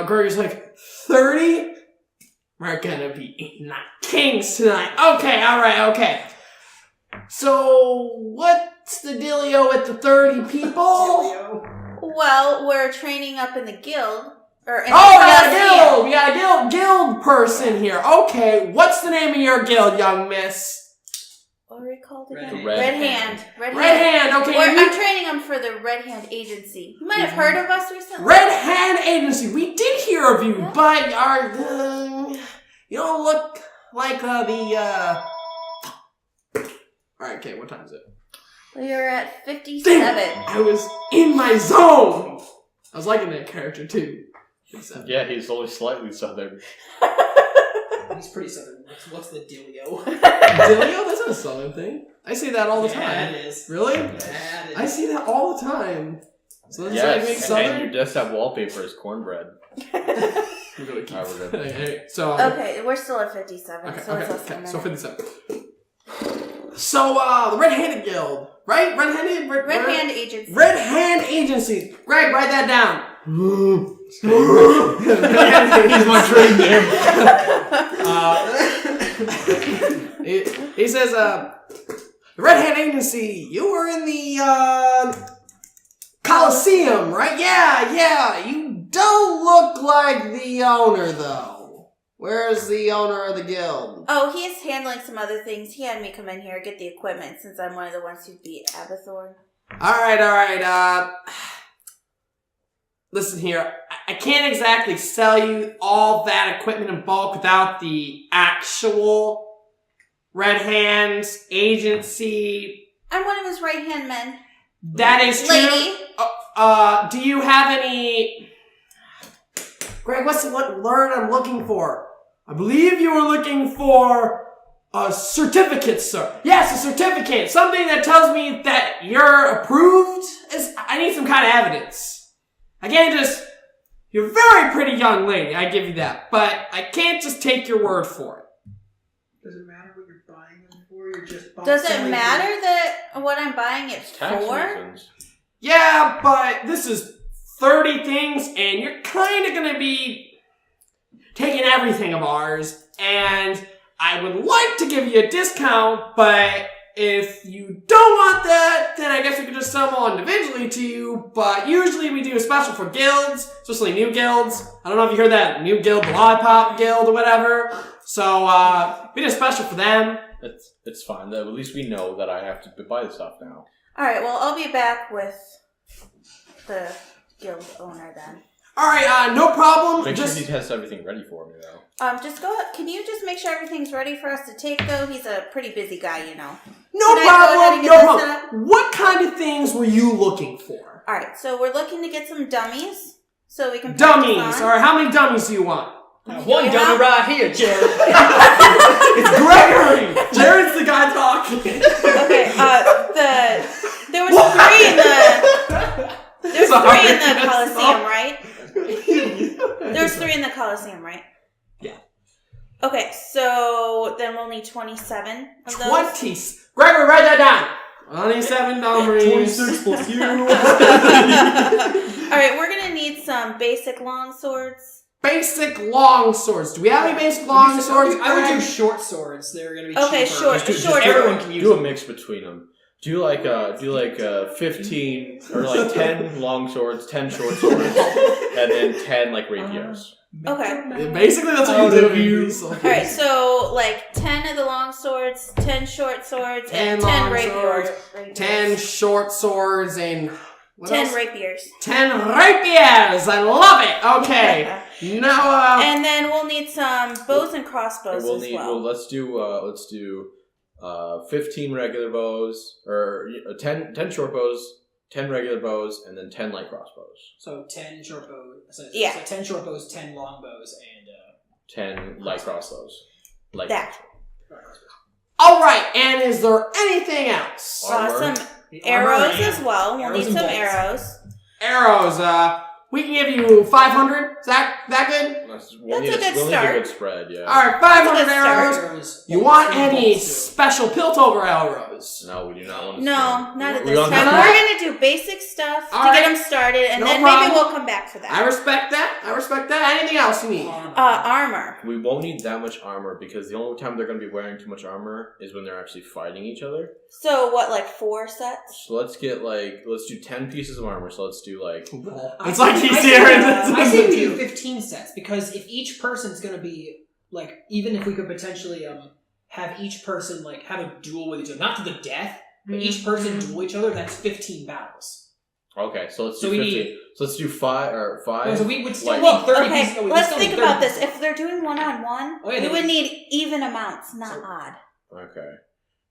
Gregory's like, 30? We're gonna be eating like kings tonight. Okay, alright, okay. So, what's the dealio with the 30 people? Well, we're training up in the guild. Or in We got the a guild! We got a guild person here. Okay, what's the name of your guild, young miss? What are we called again? The Red Hand. Red Hand, okay. I'm training them for the Red Hand Agency. You might have heard of us recently. Red Hand Agency. We did hear of you, Yeah. but you don't look like Alright, okay, what time is it? We are at 57. Damn, I was in my zone! I was liking that character, too. 57. Yeah, he's only slightly southern. He's pretty southern. What's the dealio? Dilio? That's not a southern thing. I say that all the Yeah, time. it is. Really? Yeah, it is. I see that all the time. So that's Yes, make and southern? your desktop wallpaper is cornbread. We're gonna keep Alright, we're good. Okay, so Okay, we're still at 57, Okay, so it's less okay, than so a minute. 57. So, the Red-Handed Guild, right? Red-Handed? Red Hand Agency. Red Hand Agency. Greg, write that down. He's my trade name. He says, the Red Hand Agency, you were in the, Coliseum, right? Yeah, you don't look like the owner, though. Where's the owner of the guild? Oh, he's handling some other things. He had me come in here, get the equipment, since I'm one of the ones who beat Abathor. Alright, listen here, I can't exactly sell you all that equipment in bulk without the actual Red Hand's agency. I'm one of his right-hand men. That is true. Lady. Do you have any... Greg, what's the word I'm looking for? I believe you were looking for a certificate, sir. Yes, a certificate. Something that tells me that you're approved. I need some kind of evidence. I can't just... You're a very pretty young lady, I give you that. But I can't just take your word for it. Does it matter what you're buying them for? You're just buying Does it selling matter that what I'm buying it Tax for? reasons. Yeah, but this is 30 things, and you're kind of going to be taking everything of ours, and I would like to give you a discount, but if you don't want that, then I guess we could just sell them all individually to you, but usually we do a special for guilds, especially new guilds. I don't know if you heard that new guild, the Lollipop Guild or whatever, so we did a special for them. It's fine. At least we know that I have to buy the stuff now. Alright, well, I'll be back with the guild owner then. Alright, no problem. Make sure he has everything ready for me, though. Just go. Can you just make sure everything's ready for us to take, though? He's a pretty busy guy, you know. No Can I go ahead and problem. get No this set problem. What kind of things were you looking for? All right, so we're looking to get some dummies, so we can Dummies. practice on. Alright, how many dummies do you want? One dummy right here, Jared. It's Gregory. Jared's the guy talking. Okay. There was three in the. There's three in the Coliseum, right? There's three in the Coliseum, right? Yeah. Okay, so then we'll need 27 of those. 20. Gregory, write that down. 27 dummies. 26 plus you. Alright, we're gonna need some basic long swords. Basic long swords. Do we have any basic long swords? I would do short swords. They're gonna be Okay, cheaper. short. Everyone can use Do a them. mix between them. Do like 15 or like 10 long swords, 10 short swords, and then 10 like rapiers. Okay. Basically, that's what you do. Alright, so like 10 of the long swords, 10 short swords, 10 and 10 long rapiers. swords, 10 short swords, and... what 10 else? rapiers. 10 rapiers! I love it! Okay. Now, And then we'll need some bows and crossbows as well. Let's do 15 regular bows, or 10 short bows, 10 regular bows, and then 10 light crossbows. So 10 short bows. So 10 short bows, 10 long bows, and 10 light crossbows. That. alright, and is there anything else? Armor. Some arrows as well. We'll Arrows need and some bolts. arrows. Arrows, we can give you 500. Is that good? We'll That's need a good we'll need start. a good spread, yeah. Alright, That's a 500 good start. arrows. You want any special Piltover arrows? No, we do not want to. No, not at we this don't time. have that. We're going to do basic stuff to Alright. get them started, and No then problem. maybe we'll come back for I that. respect that. Anything else you need? Armor. We won't need that much armor because the only time they're going to be wearing too much armor is when they're actually fighting each other. So what, like 4 sets? So let's do 10 pieces of armor. So let's do like It's like he's here. I say we do 15 sets because if each person's gonna be like, even if we could potentially have each person like have a duel with each other, not to the death, but each person duel each other, that's 15 battles. okay. So let's do So we 15. need- So let's do 5 or 5. So we would still Like- need 30 Okay, pieces. Oh, we let's still think need about 30 this. If they're doing one-on-one, Oh, yeah, we they would would- need even amounts, not So- odd. Okay.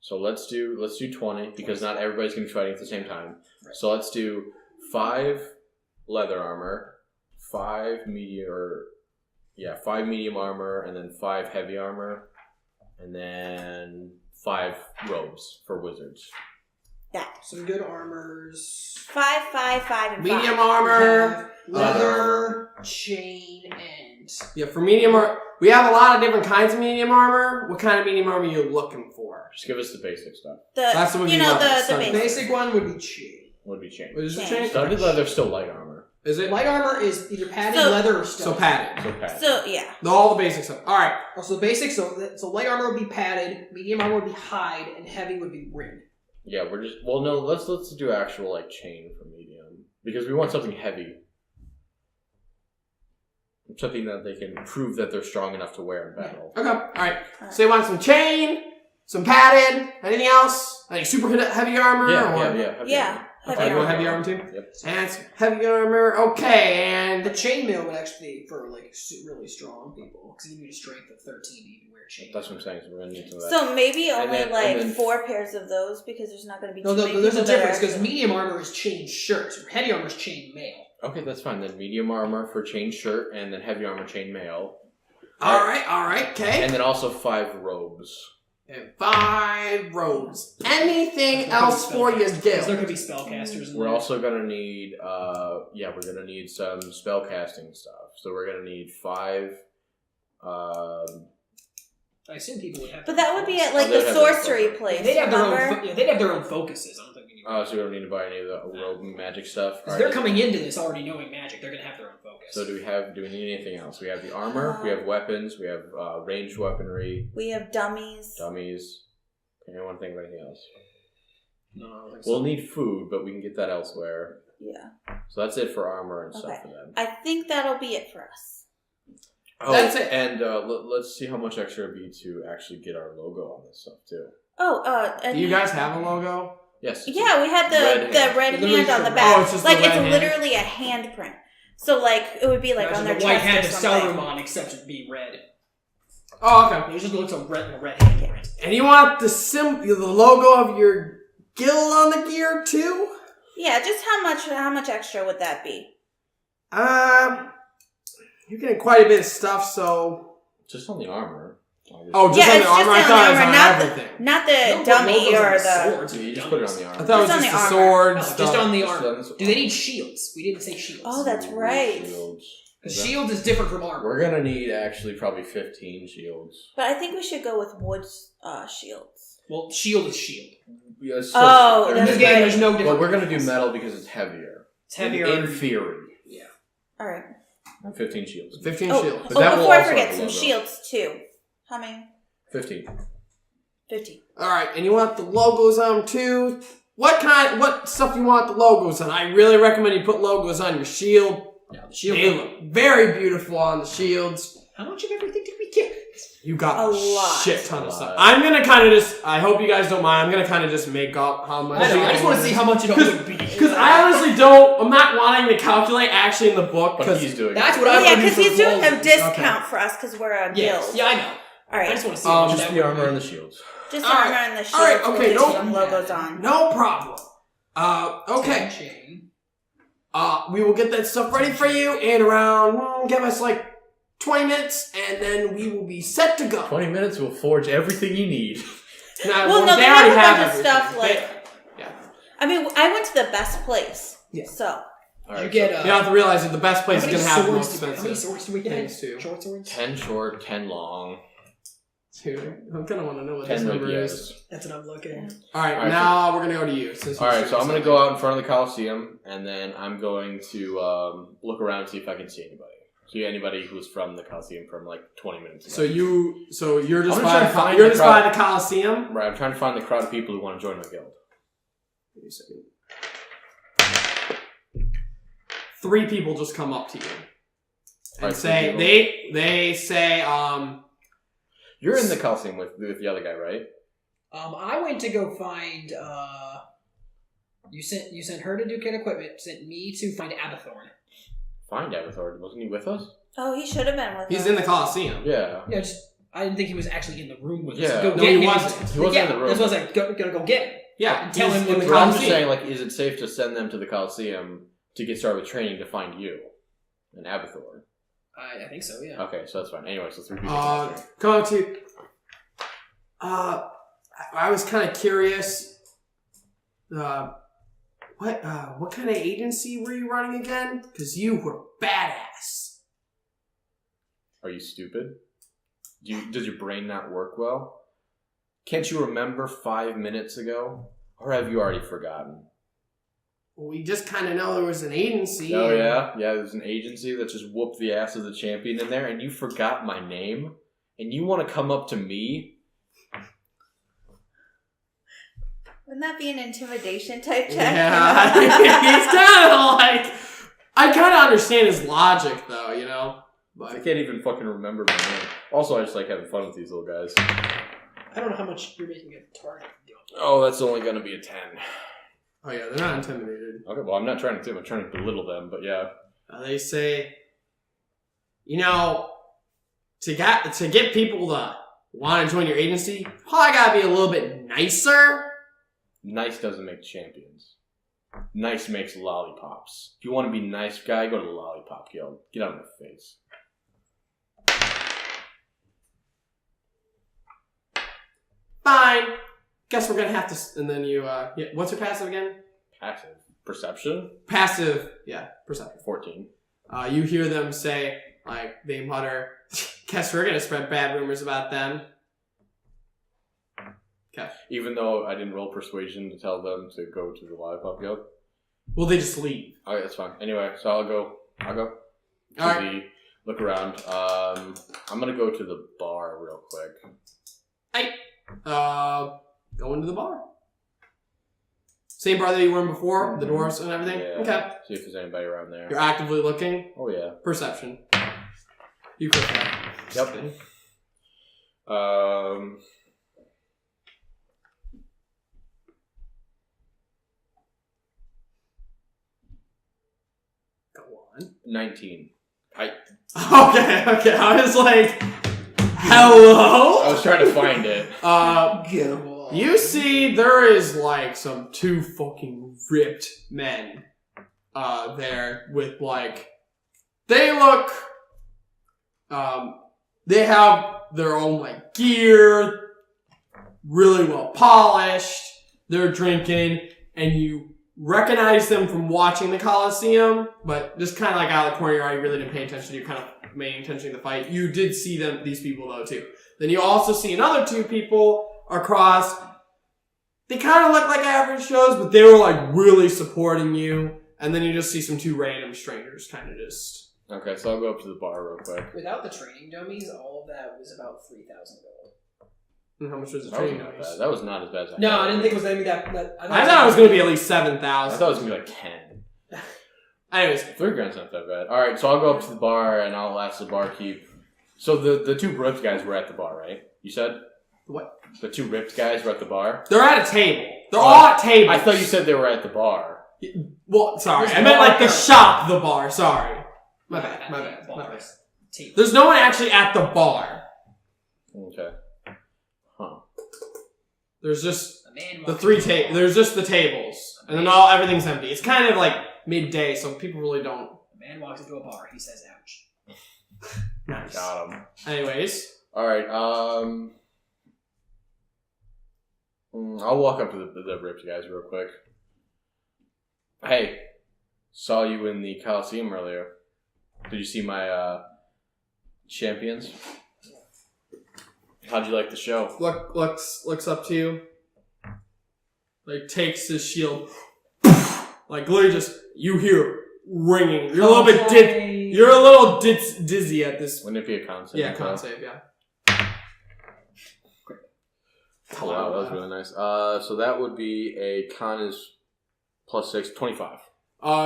So let's do 20 because not everybody's gonna be fighting at the same time. Right. So let's do 5 leather armor, 5 medium armor, and then 5 heavy armor, and then 5 robes for wizards. Some good armors. 5, 5, 5, and 5. Medium armor. Have leather, chain, and Yeah, for medium armor, we have a lot of different kinds of medium armor. What kind of medium armor are you looking for? Just give us the basic stuff. That's what we You know, want. the So basic. basic one would be chain. Would be chain. Is it Chain. chain? Studded leather's still light armor. Is it? Light armor is either padded So- leather or So stone. padded. So padded. So, yeah. All the basic stuff. All right. Also basic, so light armor would be padded, medium armor would be hide, and heavy would be ring. Yeah, we're just let's do actual like chain for medium because we want something heavy. Something that they can prove that they're strong enough to wear in battle. Okay. All right. So you want some chain, some padded, anything else? Like super heavy armor? Yeah, or? heavy Yeah. armor. Heavy Okay, you want armor. heavy armor too? Yep. And some heavy armor. Okay, and The chainmail would actually be for like really strong people because you need a strength of 13 to even wear chain. That's what I'm saying. So we're gonna need some of that. So maybe And only then- like and then- 4 pairs of those because there's not going to be No, too many there's a people that difference are- because medium armor is chain shirt, heavy armor is chain mail. Okay, that's fine. Then medium armor for chain shirt, and then heavy armor chain mail, all right, okay. and then also 5 robes. And 5 robes. Anything else for your Because there guild? could be spellcasters. We're also gonna need we're gonna need some spell casting stuff. So we're gonna need 5 I assume people would have. But that would be at Oh, like they'd the have their sorcery focus. place. They'd have their own. remember? They'd have their own focuses. I don't think we need. so we don't need to buy any of the robe magic stuff. Because they're coming into this already knowing magic. They're gonna have their own focus. So do we need anything else? We have the armor, we have weapons, we have ranged weaponry, We have dummies. dummies. Anyone think of anything else? No, I don't think so. We'll need food, but we can get that elsewhere. Yeah. So that's it for armor and Okay. stuff for them. I think that'll be it for us. Oh, That's it. And let's see how much extra it'd be to actually get our logo on this stuff too. Oh, and Do you guys have a logo? Yes. Yeah, we had Red the hand. red Literally hand on the just- back. Oh, it's just like the red it's hand. literally a handprint. So like it would be like on their the white chest hand or of something. Saruman, except it'd be red. Oh, okay. It just looks like a red hand. Yeah. And you want the logo of your guild on the gear too? Yeah, just how much extra would that be? You're getting quite a bit of stuff, so Just on the armor. oh, just Yeah, on it's the armor. I just thought on it the was armor, on everything. Not the Don't put dummy logos on or the the. swords. Yeah, you just put it on the I armor. thought it was Just on just the the armor. sword No, stuff. just on the Just armor. on- Do they need shields? We didn't say shields. Oh, that's right. Shields. Because shields is different from armor. We're gonna need actually probably 15 shields. But I think we should go with wood shields. Well, shield is shield. Yeah, Oh, In that's this game, right. there's no difference. But we're gonna do metal because it's heavier. It's heavier. In theory. Yeah. All right. And 15 shields. 15 Oh, shields. But that will before I also forget, have a some logo. shields too. How many? 15. 50. Alright, and you want the logos on them too? What stuff you want the logos on? I really recommend you put logos on your shield. Yeah, the shield. They look very beautiful on the shields. How much of everything did we get? You got A lot. shit ton of A stuff. lot. I'm gonna kind of just, I hope you guys don't mind, I'm gonna kind of just make up how much. I know. I just want to see how much it would be. Because I honestly don't, I'm not wanting to calculate actually in the book. But Because he's doing That's it. what Oh, I yeah, would do because for he's doing a walls. discount for us because we're a Yes. guild. Yeah, I know. All I right. just want to see how much Just that the would armor be. and the shields. Just the All armor right. and the All right, shields. okay, We'll no- put some logos on. no problem. Okay. Chain. We will get that stuff ready for you in around, give us like 20 minutes, and then we will be set to go. 20 minutes will forge everything you need. Now, Well, no, they they already have a bunch of everything. stuff They- like. yeah. I mean, I went to the best place. Yeah. So. Alright, You get You have to realize that the best place how is many going to have the most swords do we- How many expensive swords do we get? things too. Short swords? 10 short, 10 long, Dude, I'm going to want to know what 10 this number rapiers. is. That's what I'm looking at. Alright, Alright, now we're going to go to you. Alright, so I'm going to go out in front of the Coliseum, and then I'm going to look around and see if I can see anybody. See anybody who's from the Coliseum from like 20 minutes ago. So you're just I'm by trying the, to find you're the just crowd. by the Coliseum? Right, I'm trying to find the crowd of people who want to join my guild. Give me a second. 3 people just come up to you. And Alright, say, 3 people. they say, You're in the Coliseum with the other guy, right? I went to go find. You sent her to do kid equipment. Sent me to find Abathorn. Find Avatar. Wasn't he with us? Oh, he should have been with he's us. in the Coliseum. Yeah. Yeah, I didn't think he was actually in the room with us. Yeah. Go No, get he him. wasn't. He wasn't yeah, in the room. That's what I was like. Gonna go get him. Yeah, And tell he's him in what the the But I'm just Coliseum. saying, like, is it safe to send them to the Coliseum to get started with training to find you and Abathor? I think so. Yeah. Okay, so that's fine. Anyway, so 3 people. Come on to. I was kind of curious. What kind of agency were you running again? Because you were badass. Are you stupid? Does your brain not work well? Can't you remember 5 minutes ago? Or have you already forgotten? We just kind of know there was an agency. Oh, yeah? Yeah, there's an agency that just whooped the ass of the champion in there, and you forgot my name? And you want to come up to me? Wouldn't that be an intimidation type check? Yeah, he's kind of like. I kind of understand his logic, though. You know. I can't even fucking remember my name. Also, I just like having fun with these little guys. I don't know how much you're making a target deal. Oh, that's only going to be a 10. Oh yeah, they're not intimidated. Okay, well, I'm not trying to. I'm trying to belittle them, but yeah. They say, you know, to get people to want to join your agency, probably gotta be a little bit nicer. Nice doesn't make champions. Nice makes lollipops. If you want to be nice guy, go to the Lollipop Guild. Get out of my face. Fine. Guess we're gonna have to. And then you. Yeah, what's your passive again? Passive. Perception? Passive. Yeah, perception. 14. You hear them say, like, they mutter, guess we're gonna spread bad rumors about them. Okay. Even though I didn't roll persuasion to tell them to go to the Lollipop Guild. Well, they just leave. Okay, that's fine. Anyway, so I'll go. To Alright. look around. I'm gonna go to the bar real quick. Go into the bar. Same bar that you were in before, the doors and everything? Yeah. Okay. See if there's anybody around there. You're actively looking. Oh yeah. Perception. You click that. Yep. Go 21. 19. Okay. I was like, hello? I was trying to find it. Get a wall. You see, there is like some 2 fucking ripped men there with like, they look, they have their own like gear, really well polished, they're drinking, and you recognize them from watching the Coliseum, but just kind of like out of the corner of your eye, you really didn't pay attention, you kind of paying attention to the fight. You did see these people though too. Then you also see another 2 people across. They kind of look like average Joes, but they were like really supporting you. And then you just see some 2 random strangers kind of just... Okay, so I'll go up to the bar real quick. Without the training dummies, all of that was about 3,000 gold. And how much was the That training was not dummies? bad. That was not as bad as I No, thought. I didn't think it was going to be that. I thought it was going to be at least I 7,000. thought it was going to be like 10. Anyways, 3 grand's not that bad. Alright, so I'll go up to the bar and I'll ask the barkeep. So the 2 ripped guys were at the bar, right? You said? What? The 2 ripped guys were at the bar? they're at a table. They're all at tables. I thought you said they were at the bar. Well, sorry. There's I meant like the bar. shop, the bar. Sorry. My bad. Table. There's no one actually at the bar. Okay. Huh. There's just A man the walks 3 into a tables. bar. There's just the tables. And then everything's empty. It's kind of like midday, so people really don't... A man walks into a bar. He says, "Ouch." Nice. Got him. Anyways. Alright, I'll walk up to the ripped guys real quick. Hey, saw you in the Coliseum earlier. Did you see my champions? How'd you like the show? Looks up to you. Like takes his shield. Like literally just you hear ringing. You're a little bit dizzy at this. Wouldn't it be a con save? Yeah, con save. Yeah. Oh, wow, that was really nice. So that would be a con is +6, 25.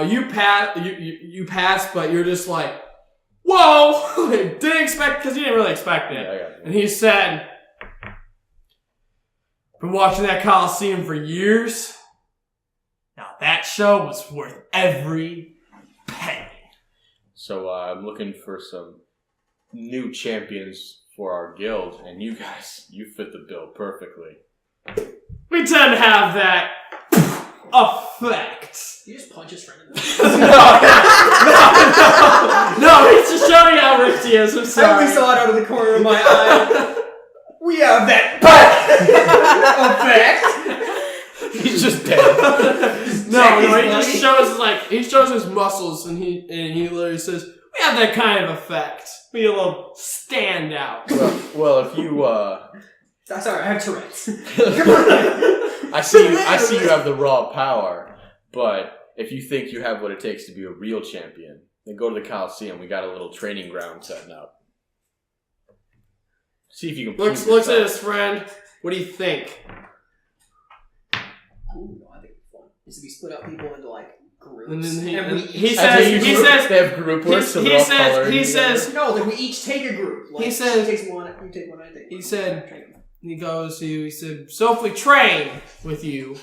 You pass, but you're just like, whoa! Didn't expect, because you didn't really expect it. Yeah, I got it. And he said, been watching that Coliseum for years. Now that show was worth every penny. So I'm looking for some new champions for our guild, and you guys, you fit the bill perfectly. We tend to have that effect. You just punch his friend in the No, he's just showing how ripped he is. I'm I sorry. only saw it out of the corner of my eye. We have that effect. He's just dead. No, he just shows his muscles, and he literally says, "We have that kind of effect. We a little stand out." Well, if you Sorry, I have Tourette's. I see you have the raw power, but if you think you have what it takes to be a real champion, then go to the Coliseum. We got a little training ground setting up. See if you can prove Looks at yourself. his friend. What do you think? Ooh, I think it's fun. Is we split up people into like groups. And then we he each says, they have group work, so they're all colored. he says, no, like we each take a group. Like, He says- she takes one, you take one, I take one. He said- Train them. he goes to you, he said, so if we train with you,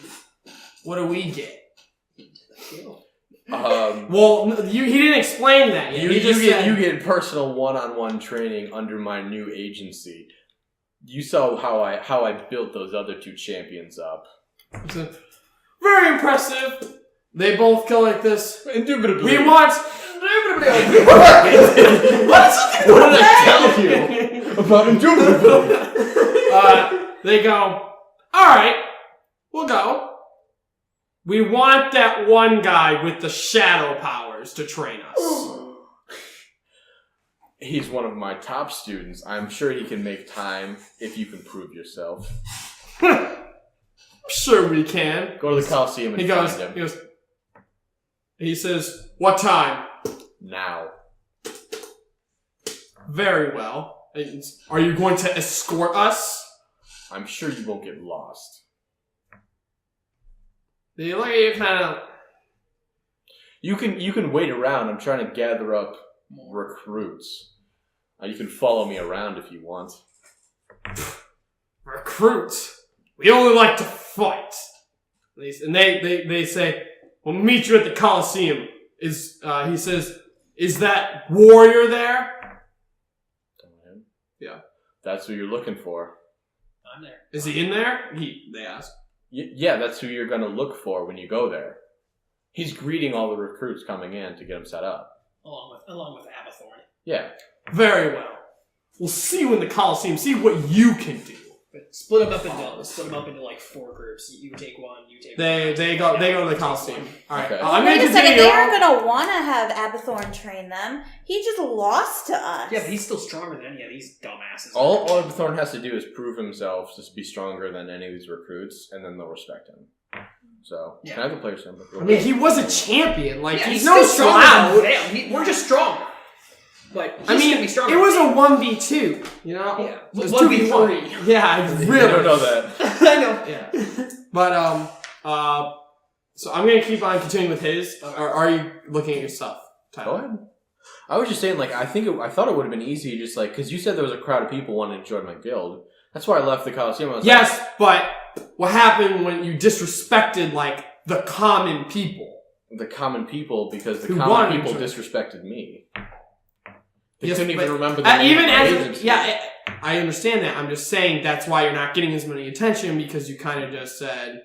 what do we get? Well, he didn't explain that yet. He just said, you get personal one-on-one training under my new agency. You saw how I built those other 2 champions up. he said, very impressive. They both go like this. Indubitably. We want... What did I tell you about indubitably? They go, alright, we'll go. We want that one guy with the shadow powers to train us. He's one of my top students. I'm sure he can make time if you can prove yourself. Sure we can. Go to the Coliseum and find him. He says, what time? Now. Very well. Are you going to escort us? I'm sure you won't get lost. They look at you kind of... You can wait around. I'm trying to gather up recruits. You can follow me around if you want. Recruit. We only like to fight. And they say, we'll meet you at the Coliseum. He says, Is that warrior there? Yeah. That's who you're looking for. I'm there. Is he in there? They ask. Yeah, that's who you're going to look for when you go there. He's greeting all the recruits coming in to get them set up. Along with Abathorn. Yeah. Very well. We'll see you in the Coliseum. See what you can do. But split them up into like 4 groups. You take one. You take one. They go to the Coliseum. All right. Okay. I'm Wait going a to second, continue. they aren't going to want to have Abathorn train them. He just lost to us. Yeah, but he's still stronger than any of these dumbasses. All Thorn has to do is prove himself to be stronger than any of these recruits, and then they'll respect him. So, Yeah. can I have the player's number? I mean, he was a champion. Like, yeah, he's no still stronger than slouch. them. We're just stronger. But he's I mean, gonna be stronger. it was a 1v2, you know? Yeah. It was 1v3. 2v1. Yeah, I I really don't know that. I know. Yeah. But, so I'm going to keep on continuing with his. Or are you looking at your stuff, Go Tyler? ahead. I was just saying, like, I thought it would have been easy, just like, because you said there was a crowd of people wanting to join my guild. That's why I left the Coliseum. I was Yes, but what happened when you disrespected, like, the common people? the common people, because the Who common wanted people to- disrespected me. They Yes, couldn't but even remember the name even of my as agency. yeah, I understand that. I'm just saying that's why you're not getting as many attention, because you kind of just said,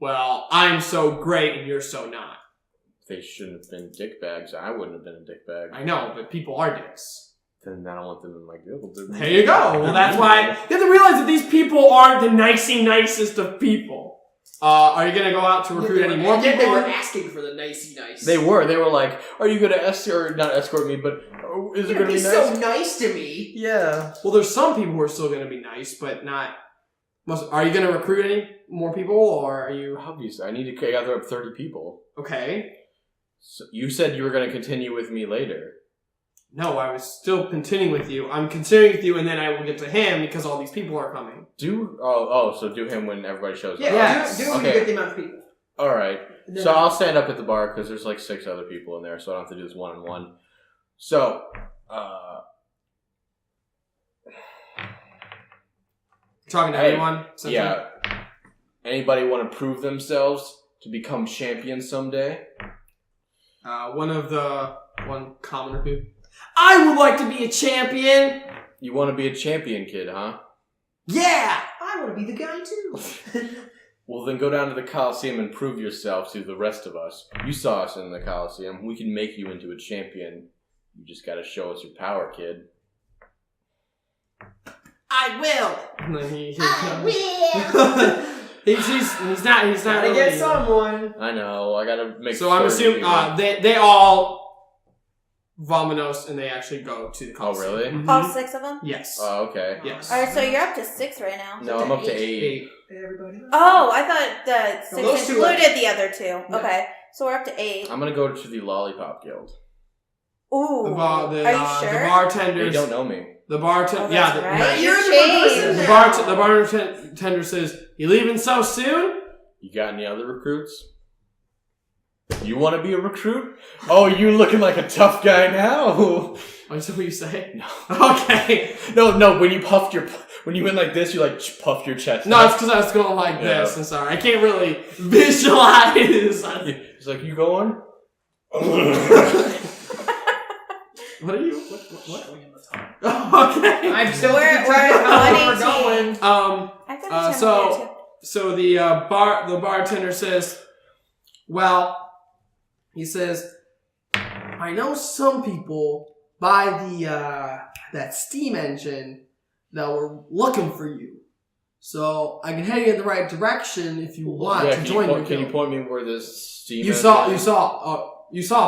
"Well, I'm so great and you're so not." They shouldn't have been dickbags. I wouldn't have been a dickbag. I know, but people are dicks. Then I don't want them in my guild. There you go. Well, that's why you have to realize that these people aren't the nicest of people. Are you gonna go out to recruit any more people? They were asking for the nicey nice. They were like, "Are you gonna not escort me, but is it You're gonna be nice?" so nice to me. Yeah. Well, there's some people who are still gonna be nice, but not. Are you gonna recruit any more people, or are you Obviously, I need to gather up 30 people. okay? So you said you were gonna continue with me later. No, I was still continuing with you. I'm continuing with you, and then I will get to him because all these people are coming. So do him when everybody shows Yeah, up. Yes. do it when you Okay. get the amount of people. All right. And then- So I'll stand up at the bar because there's like 6 other people in there, so I don't have to do this one-on-one. So, Talking to Hey, everyone. essentially? yeah. Anybody want to prove themselves to become champions someday? One commoner people. I would like to be a champion. You want to be a champion, kid, huh? Yeah. I want to be the guy too. Well, then go down to the Coliseum and prove yourself to the rest of us. You saw us in the Coliseum. We can make you into a champion. You just got to show us your power, kid. I will. And then will. he's not Gotta really. get someone. I know. I got to make. So I'm 30 assuming people. they all vominos and they actually go to the Oh, Coliseum. really? Mhm. All 6 of them? Yes. Oh, okay. Yes. Alright, so you're up to 6 right now. No, I'm up to 8. 8. Everybody. Oh, I thought the 6 those two included the other 2. No. Okay, so we're up to 8. I'm going to go to the Lollipop Guild. Ooh, Are you sure? The bartenders. They don't know me. The bartender. Oh, yeah. that's right. You're You the changed. person The now. bartender says, "You leaving so soon?" You got any other recruits? You want to be a recruit? Oh, you looking like a tough guy now. Oh, is that what you say? No. Okay. No. When you went like this, you like puffed your chest. No, out. it's because I was going like Yeah. this. I'm sorry. I can't really visualize. It's like, you going? What are you? What? Showing him the time. Okay. I'm still We're keeping track of how we're 118. going. I've got a So the bartender says, "Well," he says, "I know some people by that steam engine that were looking for you, so I can head you in the right direction if you want to join your Can you guild." point me where this steam You is? saw it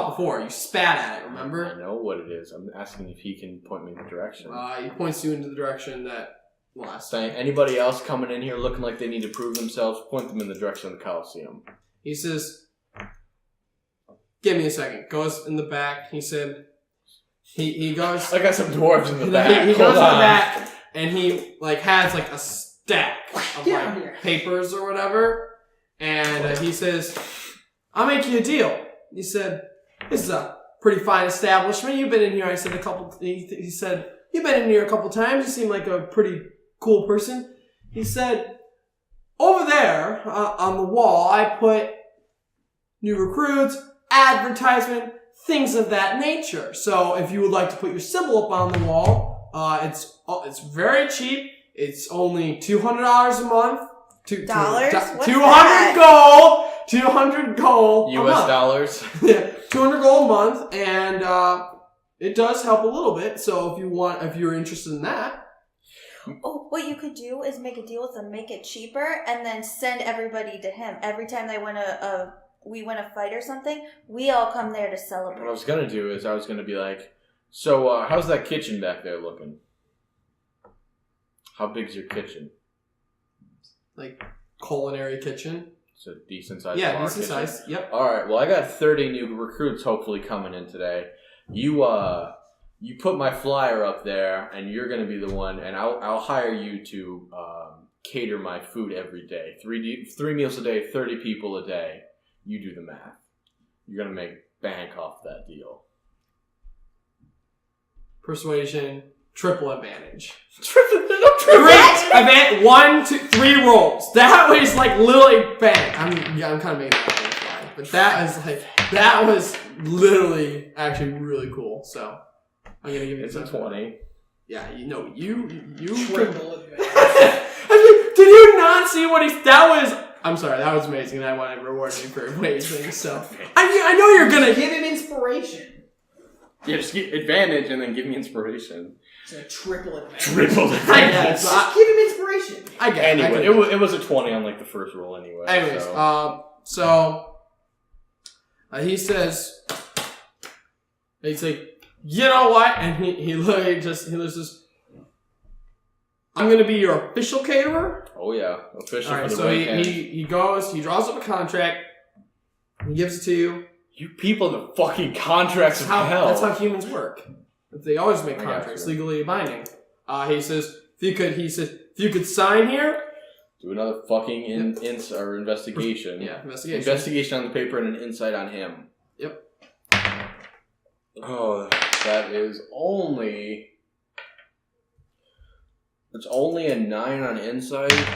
before. You spat at it. I Remember? know what it is. I'm asking if he can point me in the direction. He points you into the direction that last. Saying anybody else coming in here looking like they need to prove themselves, point them in the direction of the Coliseum. He says, "Give me a second." Goes in the back. He said, he goes. I got some dwarves in the back. He Hold goes in the on. back and he like has like a stack of Get out of here. like papers or whatever, and he says, "I'll make you a deal." He said, "This is a pretty fine establishment. You've been in here." I said a couple. He said, "You've been in here a couple times. You seem like a pretty cool person." He said, "Over there on the wall, I put new recruits, advertisement, things of that nature. So if you would like to put your symbol up on the wall, it's very cheap. It's only $200 a month. Dollars? What's 200 that? gold. 200 gold. U.S. dollars. Yeah, 200 gold a month, and it does help a little bit. So if you're interested in that. Oh, what you could do is make a deal with them, make it cheaper, and then send everybody to him. Every time they we win a fight or something, we all come there to celebrate. What I was gonna do is I was gonna be like, so how's that kitchen back there looking? How big's your kitchen? Like culinary kitchen. It's a decent size. Yeah, bar decent kitchen. size. Yep. All right. Well, I got 30 new recruits hopefully coming in today. You put my flyer up there, and you're gonna be the one, and I'll hire you to cater my food every day. 3 meals a day, 30 people a day. You do the math. You're gonna make bank off that deal. Persuasion, triple advantage. Triple 1, 2, 3 rolls. That was like literally bang. I'm kind of making that on the fly, but that was literally actually really cool. So I'm gonna give you it's a 20. Yeah, you Triple advantage. did you not see what that was? I'm sorry, that was amazing, and I want to reward you for amazing. So I know you're gonna give him inspiration. Yeah, just get advantage and then give me inspiration. It's a triple advantage. Triple advantage. I guess. Just give him inspiration. I get it. Anyway, it was a 20 on like the first roll anyway. Anyways, so he says, he's like, you know what? And he literally just I'm gonna be your official caterer. Oh yeah, official. All right, for the so right hand. he goes, he draws up a contract, he gives it to you. You people in the fucking contracts of hell. That's how humans work. They always make I got contracts you. legally binding. He says, if you could sign here. Do another fucking investigation. Yeah, investigation. Investigation on the paper and an insight on him. Yep. Oh, that is only... It's only a 9 on insight,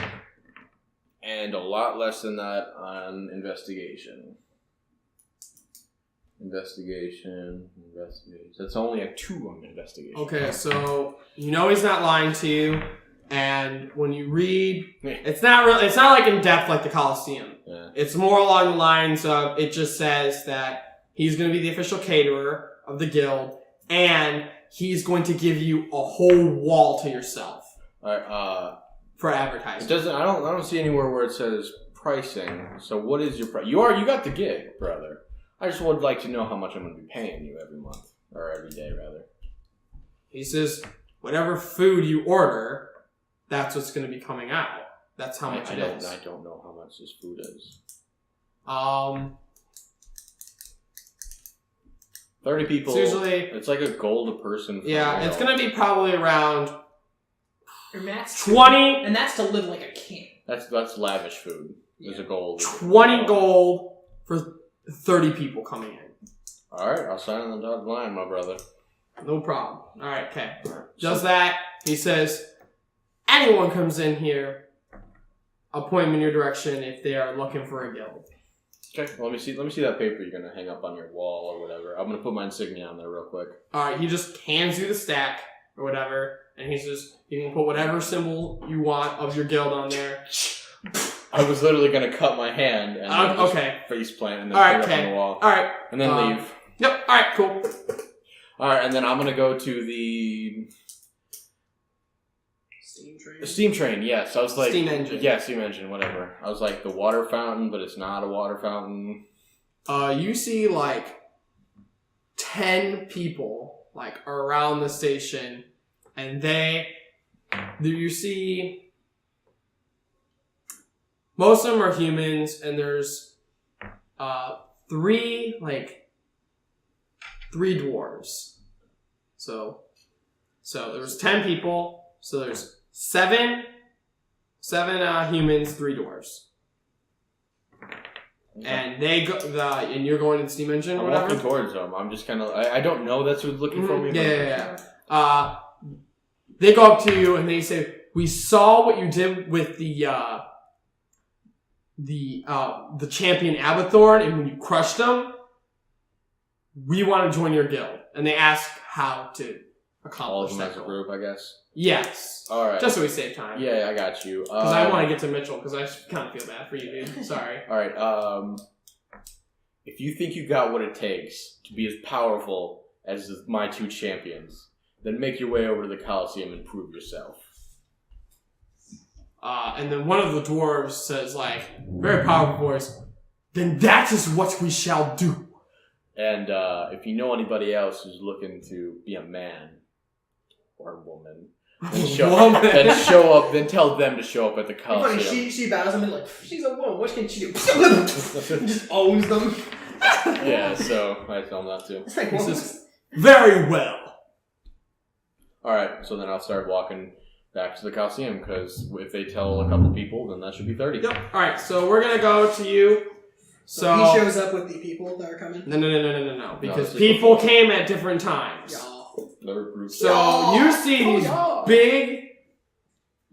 and a lot less than that on investigation. Investigation. That's only a 2 on investigation. Okay, so he's not lying to you, and when you read, it's not like in depth like the Colosseum. Yeah. It's more along the lines of, it just says that he's going to be the official caterer of the guild, and he's going to give you a whole wall to yourself. For advertising. It doesn't. I don't see anywhere where it says pricing. So what is your price? You got the gig, brother. I just would like to know how much I'm going to be paying you every month or every day, rather. He says, whatever food you order, that's what's going to be coming out. That's how much it is. I don't know how much this food is. 30 people. It's like a gold a person. Yeah, it's going to be probably around. Your max 20, and that's to live like a king. That's lavish food. There's a gold. 20 gold for 30 people coming in. All right, I'll sign on the dotted line, my brother. No problem. All right, okay. Does that? He says, anyone comes in here, I'll point them in your direction if they are looking for a guild. Okay, let me see that paper you're gonna hang up on your wall or whatever. I'm gonna put my insignia on there real quick. All right, he just hands you the stack or whatever. And he says, you can put whatever symbol you want of your guild on there. I was literally going to cut my hand and face plant and then put it up on the wall. All right. And then leave. Yep. All right, cool. All right, and then I'm going to go to the... Steam train, yes. I was like... Steam engine. Yeah, steam engine, whatever. I was like, the water fountain, but it's not a water fountain. You see, 10 people, around the station... And you see, most of them are humans, and there's 3 dwarves. So there was 10 people. So there's 7 humans, 3 dwarves. Okay. And and you're going to the steam engine. I'm walking towards them. I'm just kind of. I don't know that's who's looking for me. Yeah. They go up to you and they say, "We saw what you did with the champion Abathorn, and when you crushed him, we want to join your guild. And they ask how to All accomplish of them that as a goal. group, I guess. Yes. All right. Just so we save time. Yeah, I got you. Because I want to get to Mitchell, because I kind of feel bad for you, dude. Sorry. All right. If you think you got what it takes to be as powerful as my 2 champions, then make your way over to the Coliseum and prove yourself. And then one of the dwarves says, like, very powerful voice, then that is what we shall do. And if you know anybody else who's looking to be a man or a woman, then show up. Then tell them to show up at the Coliseum. She bows them and like, she's a woman. What can she do? Just owns them. Yeah, so I tell them not to. It's like, He says, very well. All right, so then I'll start walking back to the Coliseum, because if they tell a couple people, then that should be 30. Yep. All right, so we're gonna go to you. So he shows up with the people that are coming. No, because No, people came at different times. Y'all. So you see these big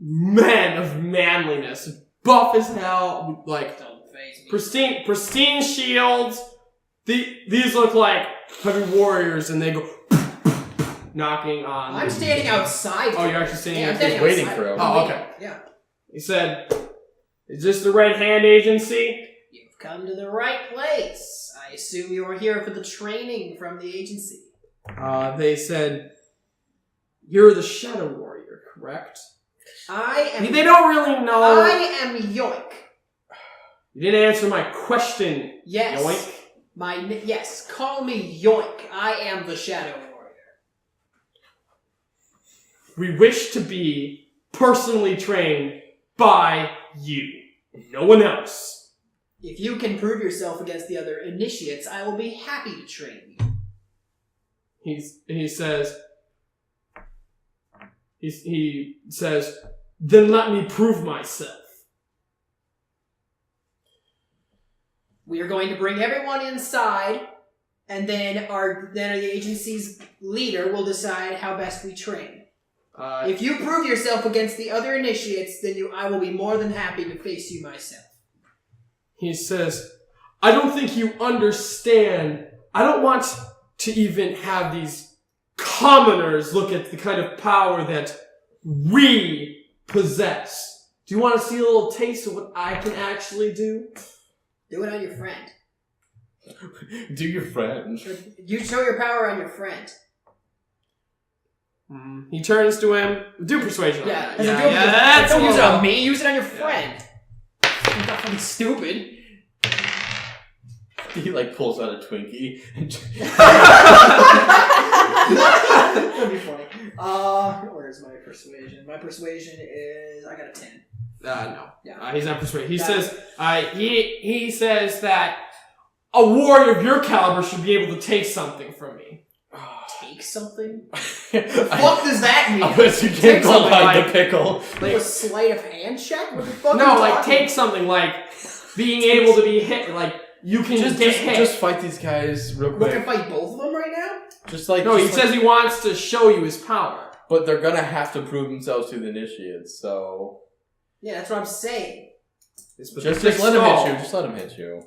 men of manliness, buff as hell, like Don't face me. pristine shields. These look like heavy warriors, and they go knocking on. I'm standing outside. Oh, you're actually standing Yeah, I'm outside. standing waiting outside. for him. Oh, okay. Yeah. He said, "Is this the Red Hand Agency?" You've come to the right place. I assume you're here for the training from the agency. They said, "You're the Shadow Warrior, correct?" I am. They don't really know. I am Yoink. You didn't answer my question. Yes. Yoink. Yes. Call me Yoink. I am the Shadow Warrior. We wish to be personally trained by you. No one else. If you can prove yourself against the other initiates, I will be happy to train you. He says, then let me prove myself. We are going to bring everyone inside, and then the agency's leader will decide how best we train. If you prove yourself against the other initiates, then I will be more than happy to face you myself. He says, I don't think you understand. I don't want to even have these commoners look at the kind of power that we possess. Do you want to see a little taste of what I can actually do? Do it on your friend. Do your friend. You show your power on your friend. He turns to him. Do persuasion. Yeah, that's don't use it well. on me. Use it on your friend. You're not fucking stupid. He pulls out a Twinkie. That'd be funny. Where's my persuasion? My persuasion is I got a 10. No. Yeah. He's not persuaded. He says, he says that a warrior of your caliber should be able to take something from me. Take something? What the fuck does that mean? I bet you can't go something behind the pickle. Like a sleight of hand check? What the fuck No, are you like talking take something, like being able to be hit, like you can get hit. Just fight these guys real about? We can quick. fight both of them right now? No, he says he wants to show you his power. But they're gonna have to prove themselves to the initiates, so... Yeah, that's what I'm saying. Just let him hit you. Just let him hit you.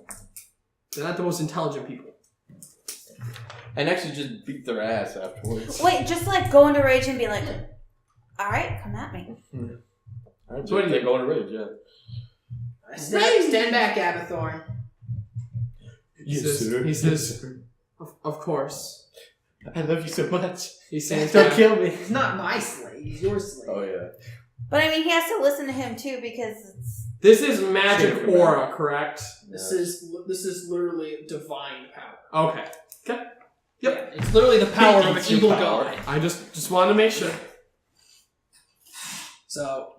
They're not the most intelligent people. And actually just beat their ass afterwards. Wait, just go into rage and be like, alright, come at me. So what do you go into rage, yeah. Stand back, Abathorn. He says, of course. I love you so much. He says, Don't kill me. He's not my slave, he's your slave. Oh, yeah. But I mean, he has to listen to him too because it's... This is magic aura, correct? This is literally divine power. Okay. Yep. Yeah, it's literally the power of an evil god. I just wanted to make sure. So...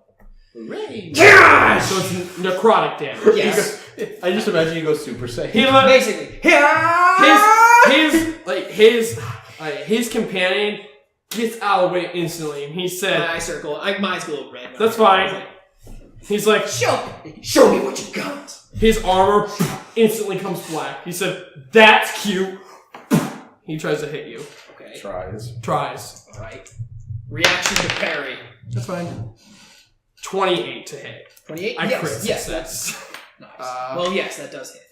Rage! Yeah! So it's necrotic damage. Yes. I just imagine you go Super Saiyan. Basically. His companion gets out of the way instantly, and he said, I circle. Mine's a little red. That's fine. He's like, show me what you got. His armor instantly comes black. He said, that's cute. He tries to hit you. Okay. Tries. Alright. Reaction to parry. That's fine. 28 to hit. 28? I crit. Yes, that's nice. Well, yes, that does hit.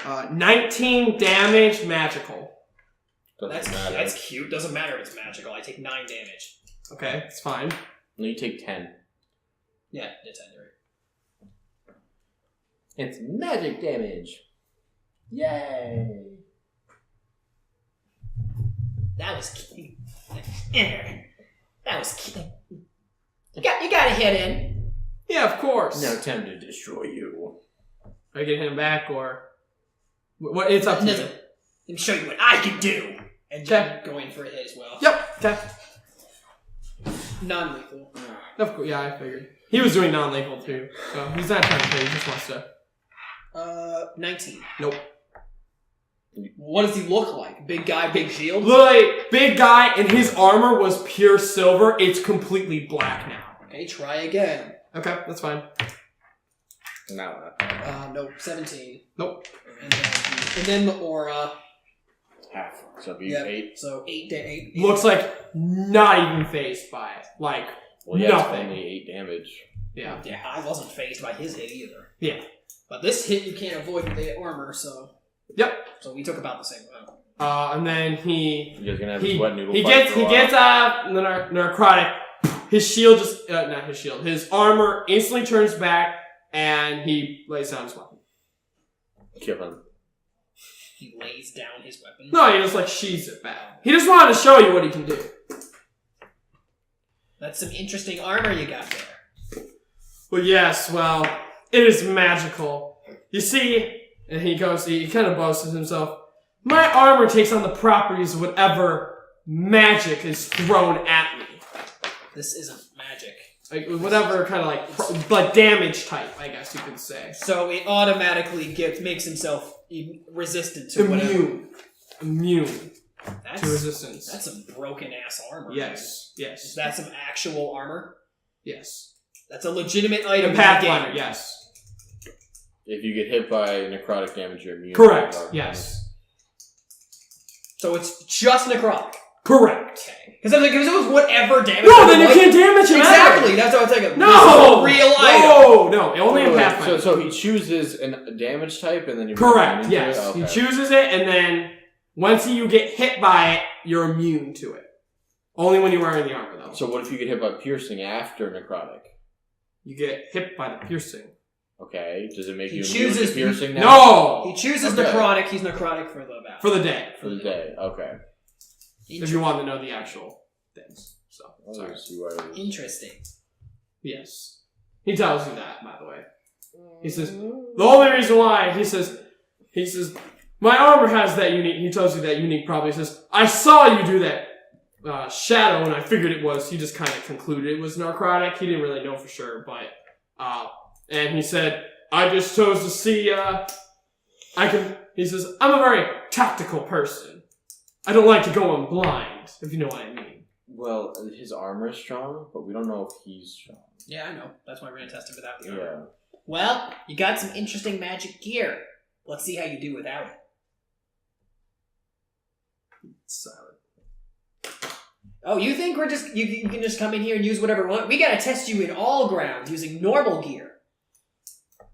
19 damage, magical. That's cute. Doesn't matter if it's magical. I take 9 damage. Okay, it's fine. No, you take 10. Yeah, it's 10. Right. It's magic damage. Yay! That was cute. That was cute. You got a hit in. Yeah, of course. Now time to destroy you. Are you gonna hit him back or what? It's up to you. Let me show you what I can do. And Jen going for a hit as well. Yep. Okay. Non-lethal. Of course. Yeah, I figured he was doing non-lethal too, so he's not trying to kill you. He just wants to. 19. Nope. What does he look like? Big guy, big shield? Look, like, big guy, and his armor was pure silver. It's completely black now. Okay, try again. Okay, that's fine. No. No, 17. Nope. And then the aura. Half. So be 8. So 8. Looks like not even phased by it. Like, Well, yeah, nothing. it's only 8 damage. Yeah. Yeah, I wasn't phased by his hit either. Yeah. But this hit you can't avoid with the armor, so. Yep. So we took about the same amount. And then he You're gonna have his wet noodle he fight gets for a while. the narcotic. His shield just not his shield. His armor instantly turns back, and he lays down his weapon. Kill him. He lays down his weapon. No, he just like sheathes it back. He just wanted to show you what he can do. That's some interesting armor you got there. Well, yes. Well, it is magical. You see, and he kind of boasts himself. My armor takes on the properties of whatever magic is thrown at me. This isn't magic. Like whatever kind of like damage type, I guess you could say. So it automatically makes himself resistant to whatever. Immune That's, to resistance. That's some broken ass armor. Yes. Dude. Yes. Is that some actual armor? Yes. That's a legitimate item. The Pathfinder. Yes. If you get hit by necrotic damage, you're immune. Correct. Yes. So it's just necrotic. Correct. Okay. Because if it was whatever damage. No, then you can't damage him. Exactly. That's what I was thinking. No. This is a real item. No. Only in Pathfinder. So he chooses a damage type, and then you. Correct. Yes. Okay. He chooses it, and then once you get hit by it, you're immune to it. Only when you're wearing the armor, though. So what if you get hit by piercing after necrotic? You get hit by the piercing. Okay. Does it make He you chooses- immune to piercing now? No. He chooses Okay. necrotic. He's necrotic for the battle. For the day. For the day. Okay. If you want to know the actual things. So. Sorry. See why it is. Interesting. Yes. He tells you that, by the way. He says, the only reason why, he says, my armor has that unique, he tells you that unique property. He says, I saw you do that shadow, and I figured it was, he just kind of concluded it was narcotic. He didn't really know for sure, but, and he said, I just chose to see, he says, I'm a very tactical person. I don't like to go in blind, if you know what I mean. Well, his armor is strong, but we don't know if he's strong. Yeah, I know. That's why we're going to test him without the armor. Yeah. Well, you got some interesting magic gear. Let's see how you do without it. Silent. Oh, you think we're just you can just come in here and use whatever we want? We gotta test you in all grounds using normal gear.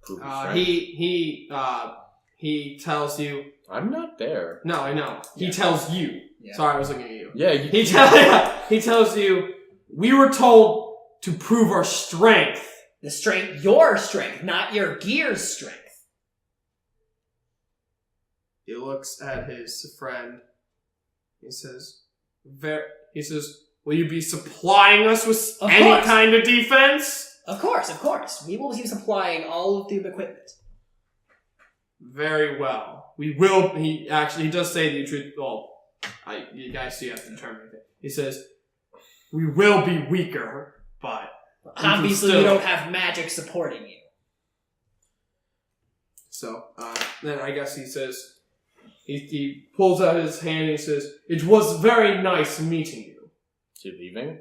Prove his strength. He tells you. I'm not there. No, I know. Yeah. He tells you. Yeah. Sorry, I was looking at you. Yeah. He tells you. We were told to prove our strength. The strength, your strength, not your gear's strength. He looks at his friend. He says, will you be supplying us with Of any course. kind of defense? Of course. We will be supplying all of the equipment. Very well. We will. He does say the truth. Well, you guys see, you have to determine it. He says, we will be weaker, but Obviously, you don't have magic supporting you. So, then I guess he says, he pulls out his hand and he says, it was very nice meeting you. Is he leaving?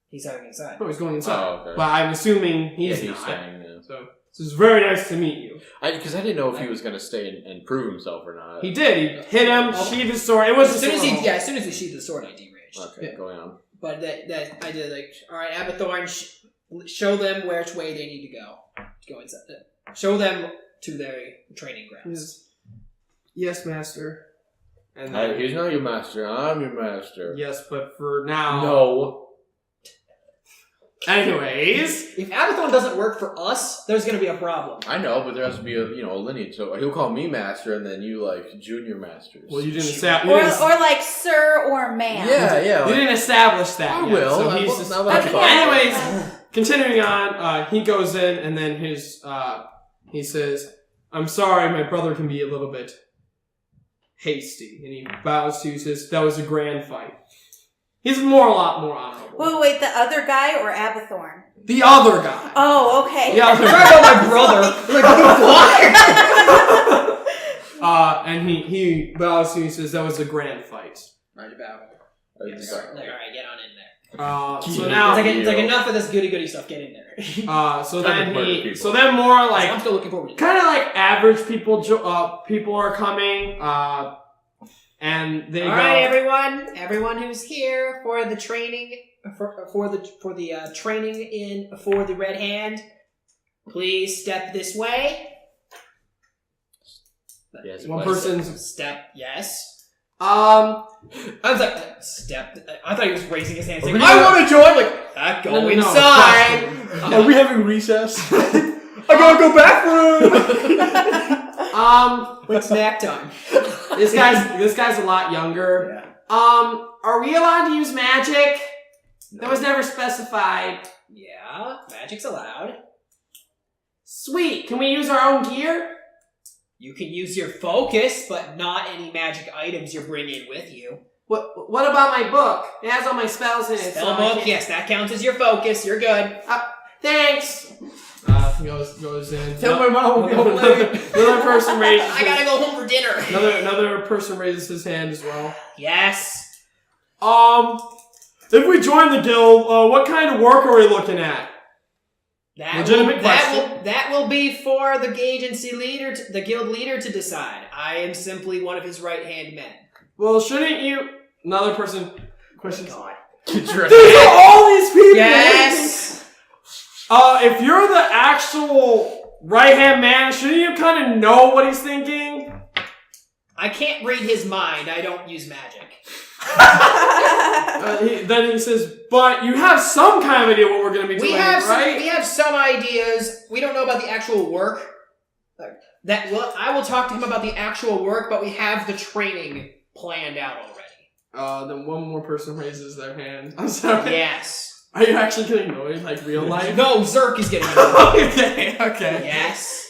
He's heading inside. Oh, he's going inside. Oh, okay. But I'm assuming he's he's not. staying, yeah. So, it's very nice to meet you. Because I didn't know if he was going to stay and prove himself or not. He did. He hit him, sheathed his sword. It was As soon as he sheathed the sword, I deraged. Okay, going on. But that I did all right, Abathorn, show them which way they need to go. Go inside. Show them to their training grounds. Yes, master. And Hey, then, he's not your master. I'm your master. yes, but for now. No. Anyways. If Abathon doesn't work for us, there's going to be a problem. I know, but there has to be a lineage. So he'll call me master, and then you like junior masters. Well, you didn't Or establish. like sir or ma'am. Yeah. You didn't establish that. I yet, will. So I he's will. just, Now that I'm fine. anyways, continuing on, he goes in and then he says, "I'm sorry, my brother can be a little bit hasty," and he bows to you. Says, "That was a grand fight." He's a lot more honorable. Wait, the other guy or Abathorn? The other guy. Oh, okay. The other Talk guy. about my brother. Like, what? And he bows to you and says, "That was a grand fight." Right about. Yes. All right, get on in there. So Yeah. now, It's like enough of this goody stuff. Get in there. so Murder then people. so then more I'm like still looking forward to it. kind of like average people. People are coming, and they All go. right, everyone who's here for the training for the training for the Red Hand, please step this way. Yes. One person's Step, yes. um. I was like, step. I thought he was raising his hand saying, we I gonna- want to join. Like, go No, inside. Are we having recess? I gotta go bathroom. Like snack time. This guy's a lot younger. Yeah. Are we allowed to use magic? That was never specified. Yeah, magic's allowed. Sweet. Can we use our own gear? You can use your focus, but not any magic items you're bringing with you. What about my book? It has all my spells in it. Spell so I book, can't- yes, that counts as your focus. You're good. Thanks. Goes in. Tell my mom we'll be home later. Another person raises. I gotta go home for dinner. Another person raises his hand as well. Yes. If we join the guild, what kind of work are we looking at? Legitimate question. That will be for the agency leader, the guild leader, to decide. I am simply one of his right-hand men. Well, shouldn't you? Another person questions. God. These are all these people. Yes. If you're the actual right-hand man, shouldn't you kind of know what he's thinking? I can't read his mind. I don't use magic. Then he says, "But you have some kind of idea what we're going to be doing, We right?" have some ideas. We don't know about the actual work. I will talk to him about the actual work, but we have the training planned out already. Then one more person raises their hand. I'm sorry. Yes. Are you actually getting annoyed, like real life? No, Zerk is getting it. Okay. Yes.